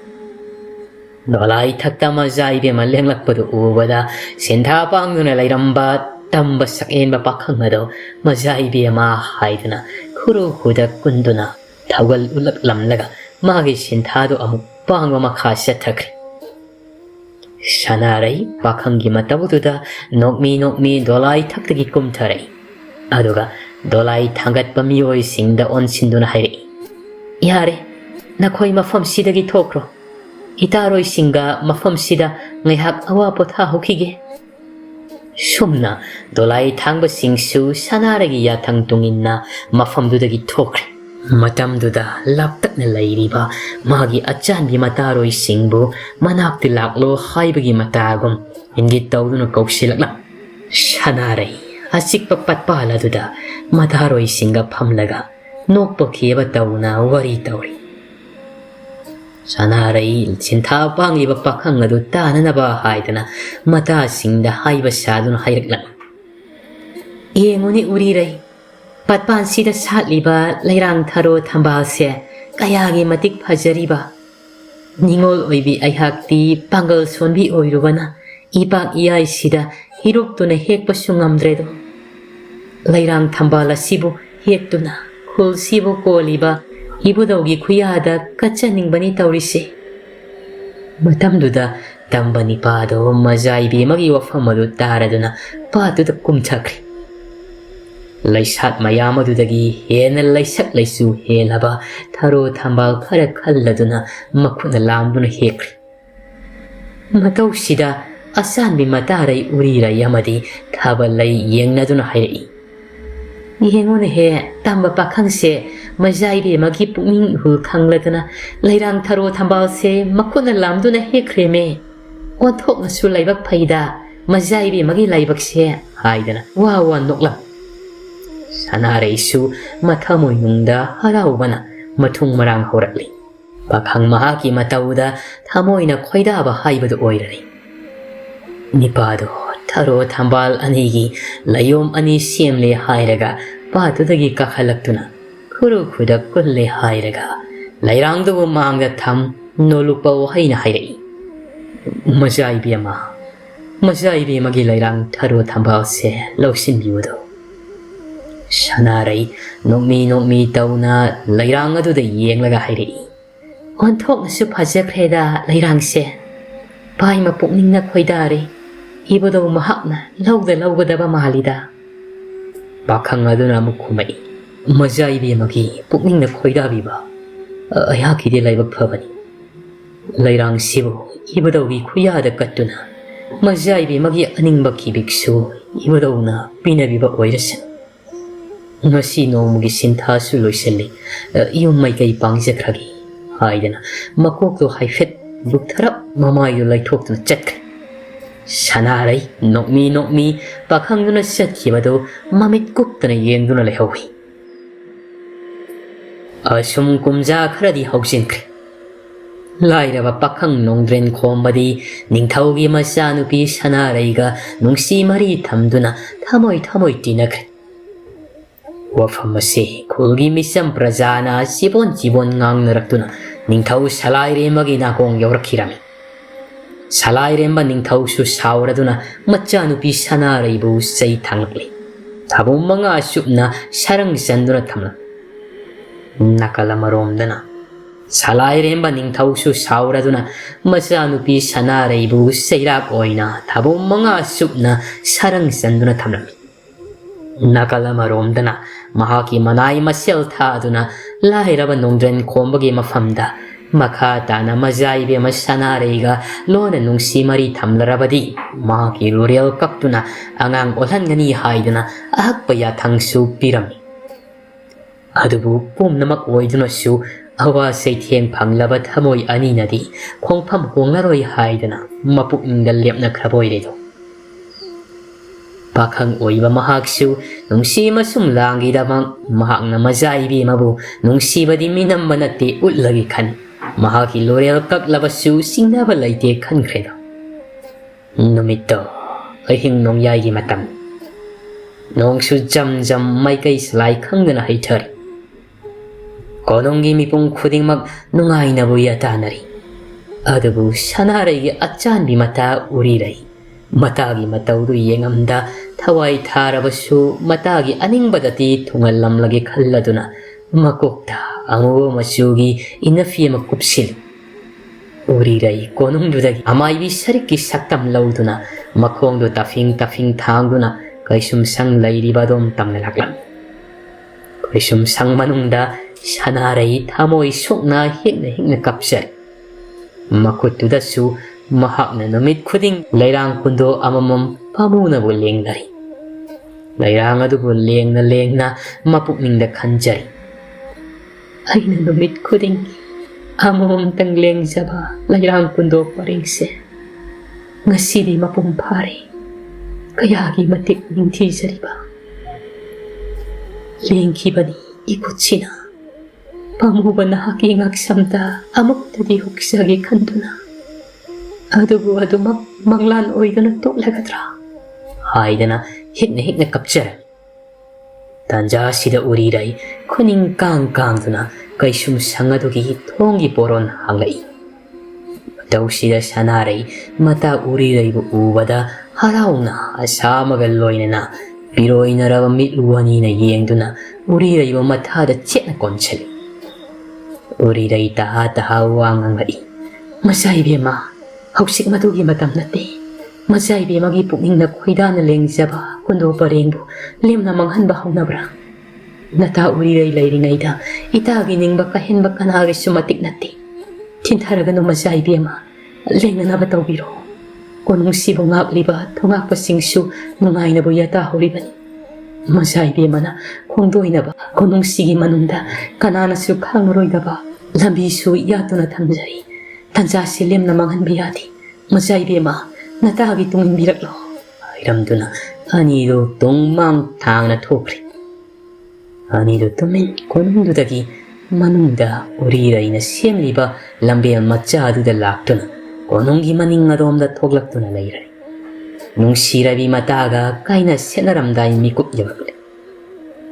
ꯙꯣꯂꯥꯏ ꯊꯛꯇ ꯃꯖꯥ ꯏꯕꯦꯝꯃ ꯂꯦꯡꯂꯛꯄꯗꯨ ꯎꯕꯗ ꯁꯤꯟꯊꯥ ꯄꯥꯡꯗꯨꯅ ꯂꯩꯔꯝꯕ ꯇꯝꯕ ꯁꯛꯍꯦꯟꯕ ꯄꯥꯈꯪ ꯑꯗꯣ ꯃꯖꯥ ꯏꯕꯦꯝꯃ ꯍꯥꯏꯗꯨꯅ ꯈꯨꯔꯨꯗ ꯀꯨꯟꯗꯨꯅ ꯊꯧꯒꯜ ꯎꯠꯂꯛꯂꯝꯂꯒ ꯃꯥꯒꯤ ꯁꯤꯟꯊꯥꯗꯨ ꯑꯃꯨꯛ ꯄꯥꯡꯕ ꯃꯈꯥ ꯆꯠꯊꯈ꯭ꯔꯦ ꯁꯅꯥꯔꯩ ꯄꯥꯈꯪꯒꯤ ꯃꯇꯧꯗꯨꯗ ꯅꯣꯛꯃꯤ ꯙꯣꯂꯥꯏ ꯊꯛꯇꯒꯤ ꯀꯨꯝꯊꯔꯛꯏ ꯑꯗꯨꯒ ꯙꯣꯂꯥꯏ ꯊꯥꯡꯒꯠꯄ ꯃꯤꯑꯣꯏꯁꯤꯡꯗ ꯑꯣꯟꯁꯤꯟꯗꯨꯅ ꯍꯥꯏꯔꯛꯏ ꯌꯥꯔꯦ ꯅꯈꯣꯏ ꯃꯐꯝꯁꯤꯗꯒꯤ ꯊꯣꯛꯈ꯭ꯔꯣ ꯏꯇꯥꯔꯣꯏꯁꯤꯡꯒ ꯃꯐꯝꯁꯤꯗ ꯉꯥꯏꯍꯥꯛ ꯑꯋꯥ ꯄꯣꯊꯥꯍꯧꯈꯤꯒꯦ ꯁꯨꯝꯅ ꯙꯣꯂꯥꯏ ꯊꯥꯡꯕꯁꯤꯡꯁꯨ ꯁꯅꯥꯔꯩꯒꯤ ꯌꯥꯊꯪ ꯇꯨꯡꯏꯟꯅ ꯃꯐꯝꯗꯨꯗꯒꯤ ꯊꯣꯛꯈ꯭ꯔꯦ ꯃꯇꯝꯗꯨꯗ ꯂꯥꯞꯇꯛꯅ ꯂꯩꯔꯤꯕ ꯃꯥꯒꯤ ꯑꯆꯥꯟꯕꯤ ꯃꯇꯥꯔꯣꯏꯁꯤꯡꯕꯨ ꯃꯅꯥꯛꯇ ꯂꯥꯛꯂꯣ ꯍꯥꯏꯕꯒꯤ ꯃꯇꯥꯒꯨꯝ ꯏꯪꯒꯤꯠ ꯇꯧꯗꯨꯅ ꯀꯧꯁꯤꯜꯂꯛꯂ ꯁꯅꯥꯔꯩ ꯑꯆꯤꯛꯄ ꯄꯠꯄꯥꯜ ꯑꯗꯨꯗ ꯃꯇꯥꯔꯣꯏꯁꯤꯡꯒ ꯐꯝꯂꯒ ꯅꯣꯛꯄ ꯈꯦꯕ ꯇꯧꯅ ꯋꯥꯔꯤ ꯇꯧꯔꯤ ꯁꯅꯥꯔꯩ ꯁꯤꯟꯊꯥ ꯄꯥꯡꯂꯤꯕ ꯄꯥꯈꯪ ꯑꯗꯨ ꯇꯥꯅꯅꯕ ꯍꯥꯏꯗꯅ ꯃꯇꯥꯁꯤꯡꯗ ꯍꯥꯏꯕ ꯁꯥꯗꯨꯅ ꯍꯥꯏꯔꯛꯂꯝꯃꯤ ꯌꯦꯡꯉꯨꯅꯤ ꯎꯔꯤꯔꯩ ꯄꯠꯄꯥꯟꯁꯤꯗ ꯁꯥꯠꯂꯤꯕ ꯂꯩꯔꯥꯡ ꯊꯔꯣ ꯊꯝꯕꯥꯜꯁꯦ ꯀꯌꯥꯒꯤ ꯃꯇꯤꯛ ꯐꯖꯔꯤꯕ ꯅꯤꯡꯉꯣꯜ ꯑꯣꯏꯕꯤ ꯑꯩꯍꯥꯛꯇꯤ ꯄꯥꯡꯒꯜ ꯁꯣꯟꯕꯤ ꯑꯣꯏꯔꯨꯕꯅ ꯏꯄꯥꯛ ꯏꯌꯥꯏꯁꯤꯗ ꯍꯤꯔꯨꯛꯇꯨꯅ ꯍꯦꯛꯄꯁꯨ ꯉꯝꯗ꯭ꯔꯦꯗꯣ ꯂꯩꯔꯥꯡ ꯊꯝꯕꯥꯜ ꯑꯁꯤꯕꯨ ꯍꯦꯛꯇꯨꯅ ꯈꯨꯜꯁꯤꯕꯨ ꯀꯣꯜꯂꯤꯕ ꯏꯕꯨꯙꯧꯒꯤ ꯈꯨꯌꯥꯗ ꯀꯠꯆꯅꯤꯡꯕꯅꯤ ꯇꯧꯔꯤꯁꯦ ꯃꯇꯝꯗꯨꯗ ꯇꯝꯕ ꯅꯤꯄꯥꯗꯣ ꯃꯖꯥ ꯏꯕꯦꯝꯃꯒꯤ ꯋꯥꯐꯝ ꯑꯗꯨ ꯇꯥꯔꯗꯨꯅ ꯄꯥꯠꯇꯨꯗ ꯀꯨꯝꯊꯈ꯭ꯔꯦ ꯂꯩꯁꯥꯠ ꯃꯌꯥꯝ ꯑꯗꯨꯗꯒꯤ ꯍꯦꯟꯅ ꯂꯩꯁꯛ ꯂꯩꯆꯨ ꯍꯦꯜꯂꯕ ꯊꯔꯣ ꯊꯝꯕꯥꯜ ꯈꯔ ꯈꯜꯂꯗꯨꯅ ꯃꯈꯨꯠꯅ ꯂꯥꯝꯗꯨꯅ ꯍꯦꯛꯈ꯭ꯔꯦ ꯃꯇꯧꯁꯤꯗ ꯑꯆꯥꯟꯕꯤ ꯃꯇꯥꯔꯩ ꯎꯔꯤꯔꯩ ꯑꯃꯗꯤ ꯊꯥꯕꯜꯂꯩ ꯌꯦꯡꯅꯗꯨꯅ ꯍꯥꯏꯔꯛꯏ ꯌꯦꯡꯉꯨꯅꯍꯦ ꯇꯝꯕ ꯄꯥꯈꯪꯁꯦ ꯃꯖꯥ ꯏꯕꯦꯝꯃꯒꯤ ꯄꯨꯛꯅꯤꯡ ꯏꯍꯨꯜ ꯈꯪꯂꯗꯨꯅ ꯂꯩꯔꯥꯡ ꯊꯔꯣ ꯊꯝꯕꯥꯜꯁꯦ ꯃꯈꯨꯠꯅ ꯂꯥꯝꯗꯨꯅ ꯍꯦꯛꯈ꯭ꯔꯦꯃꯦ ꯑꯣꯟꯊꯣꯛꯅꯁꯨ ꯂꯥꯏꯕꯛ ꯐꯩꯗ ꯃꯖꯥ ꯏꯕꯦꯝꯃꯒꯤ ꯂꯥꯏꯕꯛꯁꯦ ꯍꯥꯏꯗꯅ ꯋꯥ ꯅꯣꯛꯂꯝ ꯁꯅꯥꯔꯩꯁꯨ ꯃꯊꯃꯣꯏꯅꯨꯡꯗ ꯍꯔꯥꯎꯕꯅ ꯃꯊꯨꯡ ꯃꯔꯥꯡ ꯍꯧꯔꯛꯂꯤ ꯄꯥꯈꯪ ꯃꯍꯥꯛꯀꯤ ꯃꯇꯧꯗ ꯊꯃꯣꯏꯅ ꯈꯣꯏꯗꯥꯕ ꯍꯥꯏꯕꯗꯨ ꯑꯣꯏꯔꯅꯤ ꯅꯤꯄꯥꯗꯣ ꯊꯔꯣ ꯊꯝꯕꯥꯜ ꯑꯅꯤꯒꯤ ꯂꯩꯌꯣꯝ ꯑꯅꯤ ꯁꯦꯝꯂꯦ ꯍꯥꯏꯔꯒ ꯄꯥꯠꯇꯨꯗꯒꯤ ꯀꯥꯈꯠꯂꯛꯇꯨꯅ ꯈꯨꯗ ꯀꯨꯜꯂꯦ ꯍꯥꯏꯔꯒ ꯂꯩꯔꯥꯡꯗꯨꯕꯨ ꯃꯥꯡꯗ ꯊꯝ ꯅꯣꯂꯨꯛꯄ ꯋꯥꯍꯩꯅ ꯍꯥꯏꯔꯛꯏ ꯃꯖꯥ ꯏꯕꯦꯝꯃꯒꯤ ꯂꯩꯔꯥꯡ ꯊꯔꯣ ꯊꯝꯕꯥꯜꯁꯦ ꯂꯧꯁꯤꯟꯕꯤꯌꯨꯗꯣ ꯁꯅꯥꯔꯩ ꯅꯣꯛꯃꯤ ꯇꯧꯅ ꯂꯩꯔꯥꯡ ꯑꯗꯨꯗ ꯌꯦꯡꯂꯒ ꯍꯥꯏꯔꯛꯏ ꯑꯣꯟꯊꯣꯛꯅꯁꯨ ꯐꯖꯈ꯭ꯔꯦꯗ ꯂꯩꯔꯥꯡꯁꯦ ꯚꯥꯏꯃ ꯄꯨꯛꯅꯤꯡꯅ ꯈꯣꯏꯗꯥꯔꯦ ꯏꯕꯨꯙꯧ ꯃꯍꯥꯛꯅ ꯂꯧꯒꯗꯕ ꯃꯥꯜꯂꯤꯗ ꯄꯥꯈꯪ ꯑꯗꯨꯅ ꯑꯃꯨꯛ ꯈꯨꯝꯃꯛꯏ ꯃꯖꯥ ꯏꯕꯦꯝꯃꯒꯤ ꯄꯨꯛꯅꯤꯡꯅ ꯈꯣꯏꯗꯥꯕꯤꯕ ꯑꯩꯍꯥꯛꯀꯤꯗꯤ ꯂꯥꯏꯕꯛ ꯐꯕꯅꯤ ꯂꯩꯔꯥꯡꯁꯤꯕꯨ ꯏꯕꯨꯙꯧꯒꯤ ꯈꯨꯌꯥꯗ ꯀꯠꯇꯨꯅ ꯃꯖꯥ ꯏꯕꯦꯝꯃꯒꯤ ꯑꯅꯤꯡꯕ ꯀꯤꯕꯤꯛꯁꯨ ꯏꯕꯨꯙꯧꯅ ꯄꯤꯅꯕꯤꯕ ꯑꯣꯏꯔꯁꯅꯨ ngasi nongmugi sinthasu loiselli iyum maikei pangjakragi haidana makokto haifet lukthara mamayu laithoktu chatkre sanarai nokmi pakhangduna chatkibado mamit kuptana yengduna lehowi asum kumja kharadi hausinkre lairaba pakhang nongdren khombadi ningthaugi machanupi sanaraiga nungsi mari thamduna thamoi tinakre Wafam ase khulgi misam prajana sibon ngang naraktuna ningthau salai remagi nakong yawrakhirami. Salai remba ningthau su sauraduna macha nupi sana reibu sei thanglakli. Thabum manga asupna sarang sanduna thamla. Nakalamarom Salai remba ningthau su sauraduna macha nupi sana reibu seirak oina thabum manga asupna sarang sanduna thamlami. Nakalamarom mahaki manai masel thaduna lahiraba nongdren khombagi mafamda makha tana mazai be masana reiga lona nungsi mari thamlarabadi mahaki lurel kaktuna angang olhangani haiduna ahakpaya thangsu pirami adubu pumnamak oiduna su awa seitheng phanglaba thamoi ani nadi khongpham honglaroi haiduna mapukningda lepna khraboiredo Pakhang oiba mahaksu nungsi masum langi damang mahak na mazaibi mabu nungsi badi minam manate utlagi khan mahaki lorel kaklabasu singnaba laite khan khredo numito ahing nong yai matam nong su jam mai kai slai khangna haithari konongi mipung khudingmak nungai na buya tanari adubu sanarai achan bi mata urirai Matagi mataudu yengamda thawai tharabasu matagi aningbadati thungalam lagi khalladuna makokta ango masugi inafi makupsil urirai konungdudagi amaibi sariki saktam lauduna makhongdu tafing thangduna kaisum sang lairibadom tamnalaklam kaisum sang manungda sanarai thamoi sokna hekna kapsar makutudasu mahakna namit khuding lairang kundo amamam pamuna bu lengnari lairang adu bu lengna mapukningda khanjari aina namit khuding amamam tang lengjaba lairang kundo paringse ngasidi mapung phari kayagi matik ningthijariba lengkhibani ikutsina pamubana haki ngaksamda amuktadi huksagi khanduna adubu adumak manglan oidana toklagadra haidana hikna kapchara tanja sida urirai kuning kangduna kaisum sangadugi thongi poron hanglai tau sida sanarai mata urirai bu ubada harauna asamaga loinana piroina raba mitluani na yengduna urirai bu mathada chetna konchali urirai taha wangangai masai bema Hausik madugi matam nate Mazai be magi pukning na khoidana lengjaba kundo parengbu lemna manghanba haunabra Nata urirai lairingaida itagi ningba kahenba kanagi sumatik nate Tintharaga no mazai be ma lengna na batawbiro Konung sibo ngapliba thongakpa singsu nungai na buyata holibani Mazai be mana khongdoi na ba konung sigi manunda kanana su khangroidaba lambi su yatuna thamjari Tansa silim na manghan biyati Mazai bema natagi tungin biraklo Iramduna anido tongmang tang na thokri Anido tumin konungdudagi manungda urirai na siyemliba lambel machaduda laktuna Konunggi maning adomda thoklaktuna lairari Nungsirabi mataga kaina senaramday mikup yawagli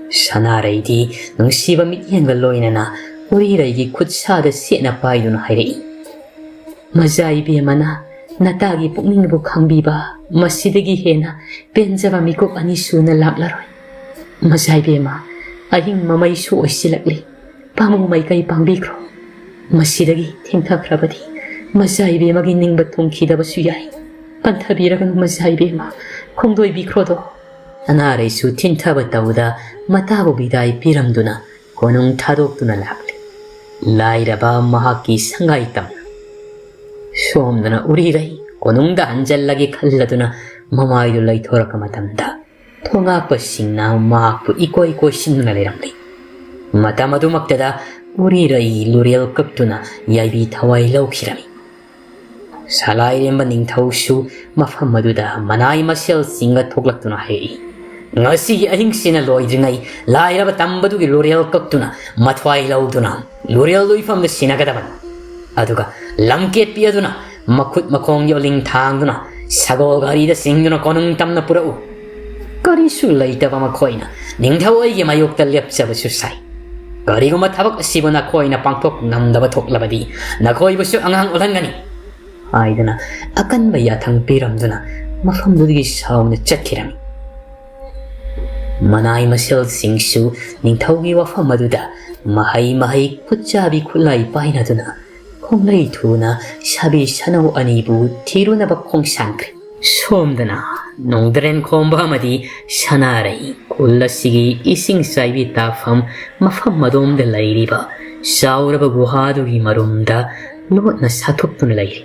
Sanaraidi nungsiba mityenga loinana urirai kutsada sena paiduna hairai Mazai be mana natagi pukning bu khangbiba masidagi hena penjaba mikup ani suna laklaroi Mazai be ma ahing mamai su oisilakli pamu mai kai pangbikro masidagi thengthakrabadi Mazai be magi ningba thongkhidaba su yai panthabiraga mazai be ma khongdoi bikrodo anare su thinthaba tawda matabu bidai piramduna konung thadokduna lakli lairaba mahaki sangai tam Somdana urirai konungda anjallagi khalladuna mamaidu laithoraka matamda thongakpa singna mahakpu iko sinna leramli matamadumaktada urirai lurel kaptuna yaibi thawai laukhirami salai remba ningthausu mafam maduda manai masel singa thoklaktuna hei ngasi ahingsina loidringai lairaba tambadugi lurel kaptuna mathwai lauduna lurel loifamda sinagadaban aduga lamket piaduna makut makong yoling thangduna sagol garida singduna konung tamna purau ꯀꯔꯤꯁꯨ ꯂꯩꯇꯕ ꯃꯈꯣꯏꯅ ꯅꯤꯡꯊꯧꯒꯤ ꯃꯥꯌꯣꯛꯇ ꯂꯦꯞꯆꯕꯁꯨ ꯁꯥꯏ ꯀꯔꯤꯒꯨꯝꯕ ꯊꯕꯛ ꯑꯁꯤꯕꯨ ꯅꯈꯣꯏꯅ ꯄꯥꯡꯊꯣꯛ ꯉꯝꯗꯕ ꯊꯣꯛꯂꯕꯗꯤ ꯅꯈꯣꯏꯕꯨꯁꯨ ꯑꯉꯥꯡ ꯑꯣꯜꯍꯟꯒꯅꯤ ꯍꯥꯏꯗꯨꯅ ꯑꯀꯟꯕ ꯌꯥꯊꯪ ꯄꯤꯔꯝꯗꯨꯅ ꯃꯐꯝꯗꯨꯗꯒꯤ ꯁꯥꯎꯅ ꯆꯠꯈꯤꯔꯝꯃꯤ ꯃꯅꯥꯏ ꯃꯁꯦꯜꯁꯤꯡꯁꯨ ꯅꯤꯡꯊꯧꯒꯤ ꯋꯥꯐꯝ ꯑꯗꯨꯗ ꯃꯍꯩ ꯈꯨꯠꯆꯥꯕꯤ ꯈꯨꯠꯂꯥꯏ ꯄꯥꯏꯅꯗꯨꯅ ꯈꯣꯡꯂꯩ ꯊꯨꯅ ꯁꯥꯕꯤ ꯁꯅꯧ ꯑꯅꯤꯕꯨ ꯊꯤꯔꯨꯅꯕ ꯈꯣꯡꯁꯥꯟꯈ꯭ꯔꯦ ꯁꯣꯝꯗꯅ ꯅꯣꯡꯗ꯭ꯔꯦꯟ ꯈꯣꯝꯕ ꯑꯃꯗꯤ ꯁꯅꯥꯔꯩ ꯈꯨꯜ ꯑꯁꯤꯒꯤ ꯏꯁꯤꯡ ꯆꯥꯏꯕꯤ ꯇꯥꯐꯝ ꯃꯐꯝ ꯑꯗꯣꯝꯗ ꯂꯩꯔꯤꯕ ꯆꯥꯎꯔꯕ ꯒꯨꯍꯥꯗꯨꯒꯤ ꯃꯔꯨꯝꯗ ꯂꯣꯠꯅ ꯁꯥꯊꯣꯛꯇꯨꯅ ꯂꯩꯔꯤ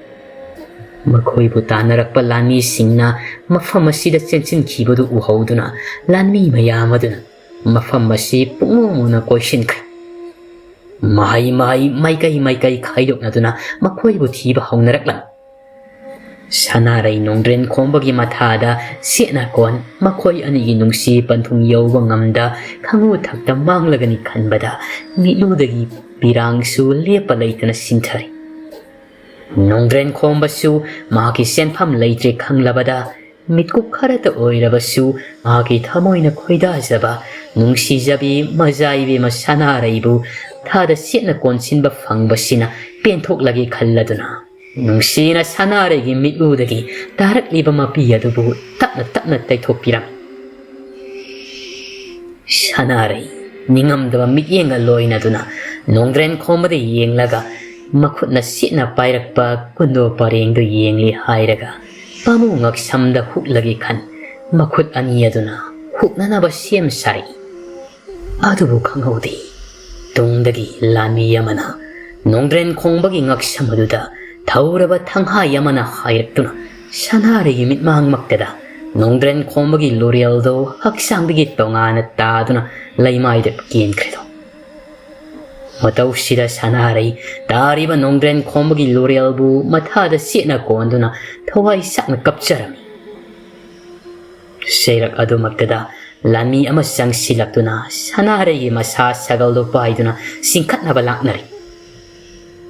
ꯃꯈꯣꯏꯕꯨ ꯇꯥꯟꯅꯔꯛꯄ ꯂꯥꯟꯃꯤꯁꯤꯡꯅ ꯃꯐꯝ ꯑꯁꯤꯗ ꯆꯦꯟꯁꯤꯟꯈꯤꯕꯗꯨ ꯎꯍꯧꯗꯨꯅ ꯂꯥꯟꯃꯤ ꯃꯌꯥꯝ ꯑꯗꯨꯅ ꯃꯐꯝ ꯑꯁꯤ ꯄꯨꯡꯃꯨꯅ ꯀꯣꯏꯁꯤꯟꯈ꯭ꯔꯦ ꯃꯥꯏꯀꯩ ꯈꯥꯏꯗꯣꯛꯅꯗꯨꯅ ꯃꯈꯣꯏꯕꯨ ꯊꯤꯕ ꯍꯧꯅꯔꯛꯂꯝꯃꯤ ꯁꯅꯥꯔꯩ ꯅꯣꯡꯗ꯭ꯔꯦꯟ ꯈꯣꯝꯕꯒꯤ ꯃꯊꯥꯗ ꯁꯦꯠꯅꯀꯣꯟ ꯃꯈꯣꯏ ꯑꯅꯤꯒꯤ ꯅꯨꯡꯁꯤ ꯄꯟꯊꯨꯡ ꯌꯧꯕ ꯉꯝꯗ ꯈꯪꯉꯨ ꯊꯛꯇ ꯃꯥꯡꯂꯒꯅꯤ ꯈꯟꯕꯗ ꯃꯤꯠꯂꯨꯗꯒꯤ ꯄꯤꯔꯥꯡꯁꯨ ꯂꯦꯞꯄ ꯂꯩꯇꯅ ꯁꯤꯟꯊꯔꯤ ꯅꯣꯡꯗ꯭ꯔꯦꯟ ꯈꯣꯝꯕꯁꯨ ꯃꯍꯥꯛꯀꯤ ꯁꯦꯟꯐꯝ ꯂꯩꯇ꯭ꯔꯦ ꯈꯪꯂꯕꯗ ꯃꯤꯠꯀꯨꯞ ꯈꯔꯇ ꯑꯣꯏꯔꯕꯁꯨ ꯃꯍꯥꯛꯀꯤ ꯊꯃꯣꯏꯅ ꯈꯣꯏꯗꯥꯖꯕ ꯅꯨꯡꯁꯤꯖꯕꯤ ꯃꯖꯥꯏꯕꯦꯝꯃ ꯁꯅꯥꯔꯩꯕꯨ ꯊꯥꯗ ꯁꯦꯠꯅ ꯀꯣꯟꯁꯤꯟꯕ ꯐꯪꯕꯁꯤꯅ ꯄꯦꯟꯊꯣꯛꯂꯒꯦ ꯈꯜꯂꯗꯨꯅ ꯅꯨꯡꯁꯤꯅ ꯁꯅꯥꯔꯩꯒꯤ ꯃꯤꯠꯂꯨꯗꯒꯤ ꯇꯥꯔꯛꯂꯤꯕ ꯃꯄꯤ ꯑꯗꯨꯕꯨ ꯇꯞꯅ ꯇꯩꯊꯣꯛꯄꯤꯔꯝꯃꯤ ꯁꯅꯥꯔꯩ ꯅꯤꯡꯉꯝꯗꯕ ꯃꯤꯠꯌꯦꯡꯒ ꯂꯣꯏꯅꯗꯨꯅ ꯅꯣꯡꯗ꯭ꯔꯦꯟ ꯈꯣꯝꯕꯗ ꯌꯦꯡꯂꯒ ꯃꯈꯨꯠꯅ ꯁꯦꯠꯅ ꯄꯥꯏꯔꯛꯄ ꯀꯨꯟꯗꯣ ꯄꯔꯦꯡꯗꯨ ꯌꯦꯡꯂꯤ ꯍꯥꯏꯔꯒ ꯄꯥꯃꯨ ꯉꯛꯁꯝꯗ ꯍꯨꯛꯂꯒꯦ ꯈꯟ ꯃꯈꯨꯠ ꯑꯅꯤ ꯑꯗꯨꯅ ꯍꯨꯛꯅꯅꯕ ꯁꯦꯝ ꯁꯥꯔꯤ ꯑꯗꯨꯕꯨ ꯈꯪꯍꯧꯗꯦ ꯇꯨꯡꯗꯒꯤ ꯂꯥꯟꯃꯤ ꯑꯃꯅ ꯅꯣꯡꯗ꯭ꯔꯦꯟ ꯈꯣꯡꯕꯒꯤ ꯉꯛꯁꯝ ꯑꯗꯨꯗ ꯊꯧꯔꯕ ꯊꯪꯍꯥꯏ ꯑꯃꯅ ꯍꯥꯏꯔꯛꯇꯨꯅ ꯁꯅꯥꯔꯩꯒꯤ ꯃꯤꯠꯃꯥꯡꯃꯛꯇꯗ ꯅꯣꯡꯗ꯭ꯔꯦꯟ ꯈꯣꯝꯕꯒꯤ ꯂꯣꯔꯦꯜꯗꯣ ꯍꯛꯆꯥꯡꯗꯒꯤ ꯇꯣꯉꯥꯟꯅ ꯇꯥꯗꯨꯅ ꯂꯩꯃꯥꯏꯗ ꯀꯦꯟꯈ꯭ꯔꯦꯗꯣ ꯃꯇꯧꯁꯤꯗ ꯁꯅꯥꯔꯩ ꯇꯥꯔꯤꯕ ꯅꯣꯡꯗ꯭ꯔꯦꯟ ꯈꯣꯝꯕꯒꯤ ꯂꯣꯔꯦꯜꯕꯨ ꯃꯊꯥꯗ ꯁꯦꯠꯅ ꯀꯣꯟꯗꯨꯅ ꯊꯋꯥꯏ ꯁꯥꯛꯅ ꯀꯞꯆꯔꯝꯃꯤ ꯁꯩꯔꯛ ꯑꯗꯨꯃꯛꯇꯗ ꯂꯥꯟꯃꯤ ꯑꯃ ꯆꯪꯁꯤꯜꯂꯛꯇꯨꯅ ꯁꯅꯥꯔꯩꯒꯤ ꯃꯁꯥ ꯁꯒꯜꯗꯨ ꯄꯥꯏꯗꯨꯅ ꯆꯤꯡꯈꯠꯅꯕ ꯂꯥꯛꯅꯔꯤ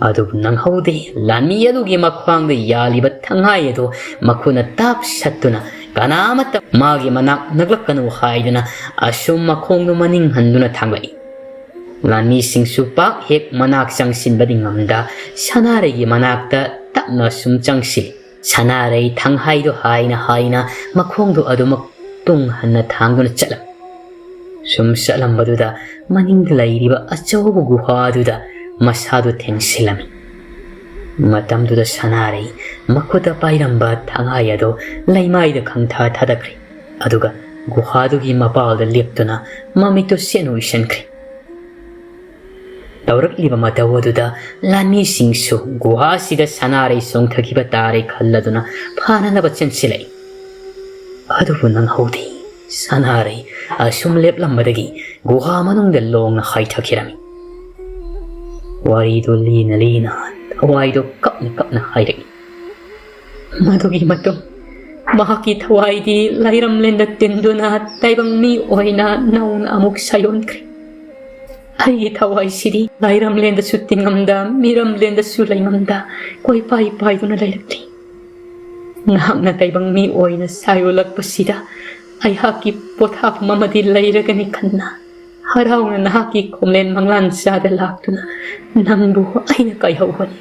ꯑꯗꯨꯕꯨ ꯅꯪꯍꯧꯗꯦ ꯂꯥꯟꯃꯤ ꯑꯗꯨꯒꯤ ꯃꯈ꯭ꯋꯥꯡꯗ ꯌꯥꯜꯂꯤꯕ ꯊꯪꯍꯥꯏ ꯑꯗꯨ ꯃꯈꯨꯠꯅ ꯇꯥꯞ ꯁꯠꯇꯨꯅ ꯀꯅꯥꯃꯠꯇ ꯃꯥꯒꯤ ꯃꯅꯥꯛ ꯅꯛꯂꯛꯀꯅꯨ ꯍꯥꯏꯗꯨꯅ ꯑꯁꯨꯝ ꯃꯈꯣꯡꯗꯨ ꯃꯅꯤꯡ ꯍꯟꯗꯨꯅ ꯊꯥꯡꯂꯛꯏ ꯂꯥꯟꯃꯤꯁꯤꯡꯁꯨ ꯄꯥꯛ ꯍꯦꯛ ꯃꯅꯥꯛ ꯆꯪꯁꯤꯟꯕꯗꯤ ꯉꯝꯗ ꯁꯅꯥꯔꯩꯒꯤ ꯃꯅꯥꯛꯇ ꯇꯞꯅ ꯁꯨꯝ ꯆꯪꯁꯤꯜꯂꯤ ꯁꯅꯥꯔꯩ ꯊꯪꯍꯥꯏꯗꯨ ꯍꯥꯏꯅ ꯃꯈꯣꯡꯗꯨ ꯑꯗꯨꯃꯛ ꯇꯨꯡ ꯍꯟꯅ ꯊꯥꯡꯗꯨꯅ ꯆꯠꯂꯝꯃꯤ ꯁꯨꯝ ꯆꯠꯂꯝꯕꯗꯨꯗ ꯃꯅꯤꯡꯗ ꯂꯩꯔꯤꯕ ꯑꯆꯧꯕ ꯒꯨꯍꯥꯗꯨꯗ ꯃꯁꯥꯗꯨ ꯊꯦꯡꯁꯤꯜꯂꯝꯃꯤ ꯃꯇꯝꯗꯨꯗ ꯁꯅꯥꯔꯩ ꯃꯈꯨꯠꯇ ꯄꯥꯏꯔꯝꯕ ꯊꯪꯍꯥꯏ ꯑꯗꯨ ꯂꯩꯃꯥꯏꯗ ꯈꯪꯊꯥ ꯊꯥꯗꯈ꯭ꯔꯦ ꯑꯗꯨꯒ ꯒꯨꯍꯥꯗꯨꯒꯤ ꯃꯄꯥꯜꯗ ꯂꯦꯞꯇꯨꯅ ꯃꯃꯤꯠꯇꯨ ꯁꯦꯠꯅ ꯎꯏꯁꯟꯈ꯭ꯔꯦ ꯇꯧꯔꯛꯂꯤꯕ ꯃꯇꯧ ꯑꯗꯨꯗ ꯂꯥꯟꯃꯤꯁꯤꯡꯁꯨ ꯒꯨꯍꯥꯁꯤꯗ ꯁꯅꯥꯔꯩ ꯆꯣꯡꯊꯈꯤꯕ ꯇꯥꯔꯦ ꯈꯜꯂꯗꯨꯅ ꯐꯥꯅꯅꯕ ꯆꯦꯟꯁꯤꯜꯂꯛꯏ ꯑꯗꯨꯕꯨ ꯅꯪꯍꯧꯗꯦ ꯁꯅꯥꯔꯩ ꯑꯁꯨꯝ ꯂꯦꯞꯂꯝꯕꯗꯒꯤ ꯒꯨꯍꯥ ꯃꯅꯨꯡꯗ ꯂꯣꯡꯅ ꯍꯥꯏꯊꯈꯤꯔꯝꯃꯤ ꯋꯥꯔꯤꯗꯨ ꯂꯤꯅ ꯊꯋꯥꯏꯗꯨ ꯀꯞꯅ ꯍꯥꯏꯔꯛꯏ ꯃꯗꯨꯒꯤ ꯃꯇꯨꯡ ꯃꯍꯥꯛꯀꯤ ꯊꯋꯥꯏꯗꯤ ꯂꯩꯔꯝꯂꯦꯟꯗ ꯇꯤꯟꯗꯨꯅ ꯇꯥꯏꯕꯪ ꯃꯤ ꯑꯣꯏꯅ ꯅꯧꯅ ꯑꯃꯨꯛ ꯁꯥꯌꯣꯟꯈ꯭ꯔꯦ ꯑꯩꯒꯤ ꯊꯋꯥꯏꯁꯤꯗꯤ ꯂꯩꯔꯝꯂꯦꯟꯗꯁꯨ ꯇꯤꯡꯉꯝꯗ ꯃꯤꯔꯝꯂꯦꯟꯗꯁꯨ ꯂꯩꯉꯝꯗ ꯀꯣꯏꯄꯥꯏ ꯄꯥꯏꯗꯨꯅ ꯂꯩꯔꯛꯂꯤ ꯅꯍꯥꯛꯅ ꯇꯥꯏꯕꯪ ꯃꯤ ꯑꯣꯏꯅ ꯁꯥꯌꯣꯜꯂꯛꯄꯁꯤꯗ ꯑꯩꯍꯥꯛꯀꯤ ꯄꯣꯊꯥꯐꯝ ꯑꯃꯗꯤ ꯂꯩꯔꯒꯅꯤ ꯈꯟꯅ ꯍꯔꯥꯎꯅ ꯅꯍꯥꯛꯀꯤ ꯈꯣꯝꯂꯦꯟ ꯃꯪꯂꯥꯟ ꯆꯥꯗ ꯂꯥꯛꯇꯨꯅ ꯅꯪꯕꯨ ꯑꯩꯅ ꯀꯥꯏꯍꯧꯕꯅꯤ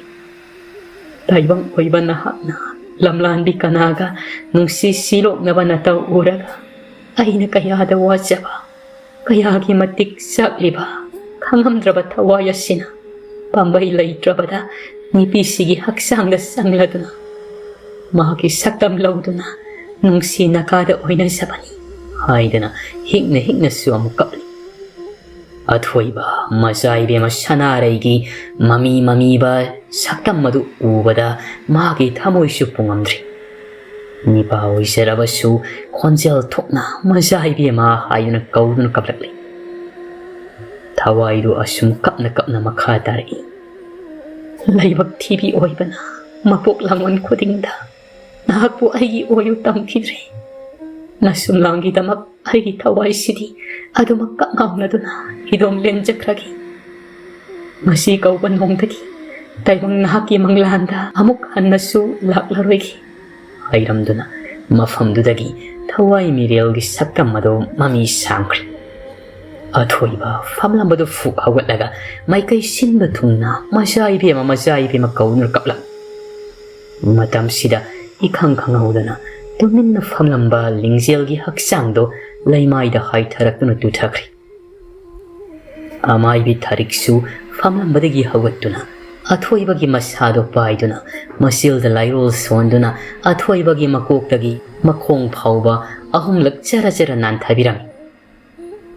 ꯇꯥꯏꯕꯪ ꯑꯣꯏꯕ ꯅꯍꯥꯛꯅ ꯂꯝꯂꯥꯟꯕꯤ ꯀꯅꯥꯒ ꯅꯨꯡꯁꯤ ꯁꯤꯂꯣꯛꯅꯕ ꯅꯇꯧ ꯎꯔꯒ ꯑꯩꯅ ꯀꯌꯥꯗ ꯋꯥꯖꯕ ꯀꯌꯥꯒꯤ ꯃꯇꯤꯛ ꯆꯥꯛꯂꯤꯕ ꯈꯪꯉꯝꯗ꯭ꯔꯕ ꯊꯋꯥꯏ ꯑꯁꯤꯅ ꯄꯥꯝꯕꯩ ꯂꯩꯇ꯭ꯔꯕꯗ ꯅꯨꯄꯤꯁꯤꯒꯤ ꯍꯛꯆꯥꯡꯗ ꯆꯪꯂꯗꯨꯅ ꯃꯍꯥꯛꯀꯤ ꯁꯛꯇꯝ ꯂꯧꯗꯨꯅ ꯅꯨꯡꯁꯤ ꯅꯀꯥꯗ ꯑꯣꯏꯅꯖꯕꯅꯤ ꯍꯥꯏꯗꯅ ꯍꯤꯛꯅꯁꯨ ꯑꯃꯨꯛ ꯀꯞꯂꯤ ꯑꯊꯣꯏꯕ ꯃꯆꯥꯏꯕꯦꯝꯃ ꯁꯅꯥꯔꯩꯒꯤ ꯃꯃꯤꯕ ꯁꯛꯇꯝ ꯑꯗꯨ ꯎꯕꯗ ꯃꯥꯒꯤ ꯊꯃꯣꯏꯁꯨ ꯄꯨꯡꯉꯝꯗ꯭ꯔꯤ ꯅꯤꯄꯥ ꯑꯣꯏꯖꯔꯕꯁꯨ ꯈꯣꯟꯖꯦꯜ ꯊꯣꯛꯅ ꯃꯆꯥꯏꯕꯦꯝꯃ ꯍꯥꯏꯗꯨꯅ ꯀꯧꯗꯨꯅ ꯀꯞꯂꯛꯂꯤ ꯊꯋꯥꯏꯗꯨ ꯑꯁꯨꯝ ꯀꯞꯅ ꯃꯈꯥ ꯇꯥꯔꯛꯏ ꯂꯥꯏꯕꯛ ꯊꯤꯕꯤ ꯑꯣꯏꯕꯅ ꯃꯄꯣꯛ ꯂꯥꯡꯕꯟ ꯈꯨꯗꯤꯡꯗ ꯅꯍꯥꯛꯄꯨ ꯑꯩꯒꯤ ꯑꯣꯏꯌꯨ ꯇꯝꯈꯤꯗ꯭ꯔꯦ ꯅꯁꯨꯝ ꯂꯥꯡꯒꯤꯗꯃꯛ ꯑꯩꯒꯤ ꯊꯋꯥꯏꯁꯤꯗꯤ ꯑꯗꯨꯃꯛ ꯀꯞꯉꯥꯎꯅꯗꯨꯅ ꯏꯗꯣꯝ ꯂꯦꯟꯖꯈ꯭ꯔꯒꯦ ꯉꯁꯤ ꯀꯧꯕ ꯅꯣꯡꯗꯒꯤ ꯇꯥꯏꯕꯪ ꯅꯍꯥꯛꯀꯤ ꯃꯪꯂꯥꯟꯗ ꯑꯃꯨꯛ ꯍꯟꯅꯁꯨ ꯂꯥꯛꯂꯔꯣꯏꯒꯦ ꯍꯥꯏꯔꯝꯗꯨꯅ Mafamdudagi thawai mirelgi saktam ado mami sangkri. Athoiba famlambado fu hawatlaga maikai sinba thungna masai bema kaunur kapla. Matam sida ikhang khangaudana tuminna famlamba lingzelgi haksangdo laimaida haitharakuna tuthakri. Amai bi thariksu famlambadagi hawattuna athoibagi masado paiduna masilda lairol sonduna athoibagi makoktagi makhong phauba ahumlak chara nanthabirami.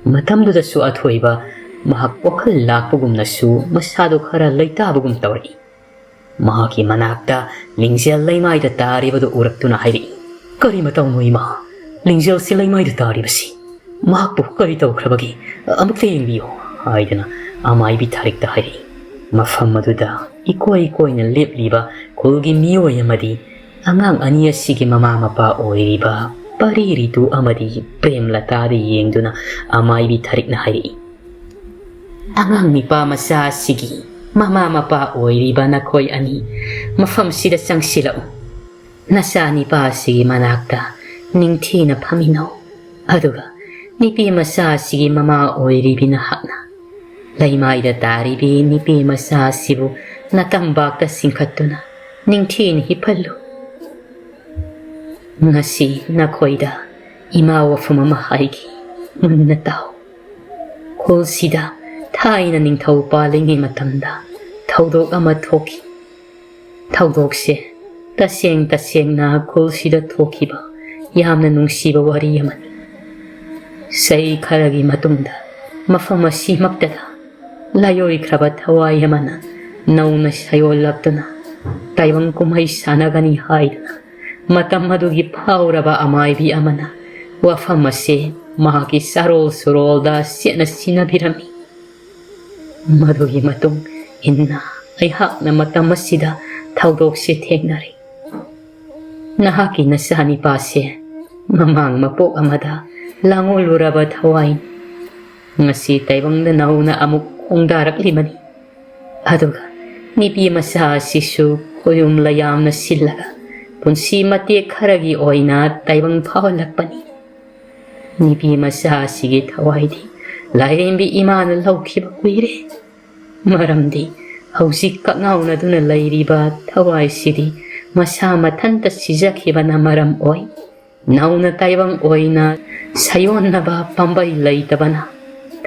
Matamdudasu athoiba mahak wakhal lakpagumnasu masado khara laitabagum tawri. Mahaki manakta lingzel laimaida taribadu uraktuna hairi. Kari matawno ima lingzel si laimaida taribasi. Mahakpu kari tawkrabagi amukta yengbiyo haidana amai bi tharikta hairi. Mafam maduda ikoi na lepliba kulgi miyoy amadi angang aniya sige mama mapa oiriba pariritu amadi prem latadi yengduna amai bi tharik na hairi. Angang nipa masa sige mama mapa oiriba na koi ani mafam sida sang silau. Nasa nipa sige manakta ningthi na paminaw. Aduga nipi masa sige mama oiribi na hakna. Laimaida taribi nipi masa sibu natambak ta singkatuna ningthin hipallu. Ngasi nakoida imawa fumamahaigi munna tao. Kul sida thaina ningthau palingi matamda thaudok ama thoki. Thaudokse taseng na kul sida thokhiba yamna nungsiba wari yaman. Sai kharagi matungda mafam asi maktada layoi kraba thawai yamana nauna sayolaptuna taibang kumai sanagani haiduna matam madugi pauraba amaibi amana wafam ase mahaki sarol surolda sena sinabirami. Madugi matung inna aihak na matam asida thaudok se thengnari. Nahaki nasani pase mamang mapok amada langoluraba thawai. Ngasi taibang na nauna amuk ongdarak limani. Aduga nipi masa sisu koyum layam na silaga punsi mati kharagi oina taibang phawalakpani. Nipi masa sige thawai di lairembi imana laukhiba kuire. Maramdi hausik kakngawna duna lairiba thawai sidi masa mathanta sijakhiba na maram oi. Nauna taibang oina sayonnaba pambai laitabana.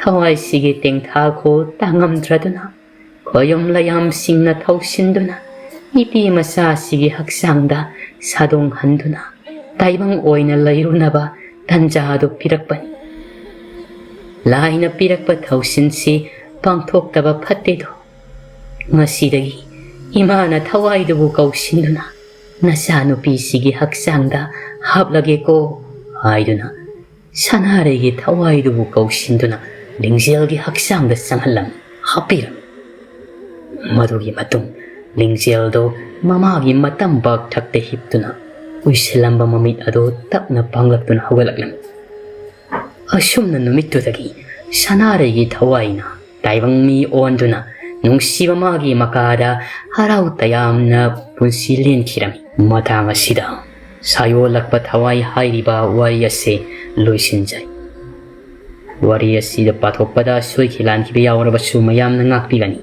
Thawai sige tengtha ko tangamdraduna koyom layam singna thaushinduna nipi masa sige haksangda sadong handuna taibang oina lairunaba tanjado pirakpani. Laina pirakpa thausinsi pangthoktaba phattedo. Ngasidagi imana thawaidubu kausinduna nasa nupi sige haksangda haplage ko haiduna sanaregi thawaidubu kausinduna lingzelgi haksangda sanghalam hapiram. Madugi matung lingzeldo mamagi matambak thakte hiptuna uisilamba mamit ado tapna panglaktuna hawalaklam. Asumna numitudagi sanaregi thawaina taibang mi onduna nungsiba magi makada harau tayamna punsilin kirami. Matang asida sayolakpa thawai hairiba wari ase loisinjai. Wari asida pathokpada soikhilan kiba yaurabasu mayamna ngakpigani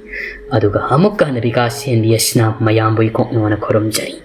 aduga amukka nabika NBS na mayambu ikoknona khoromjari.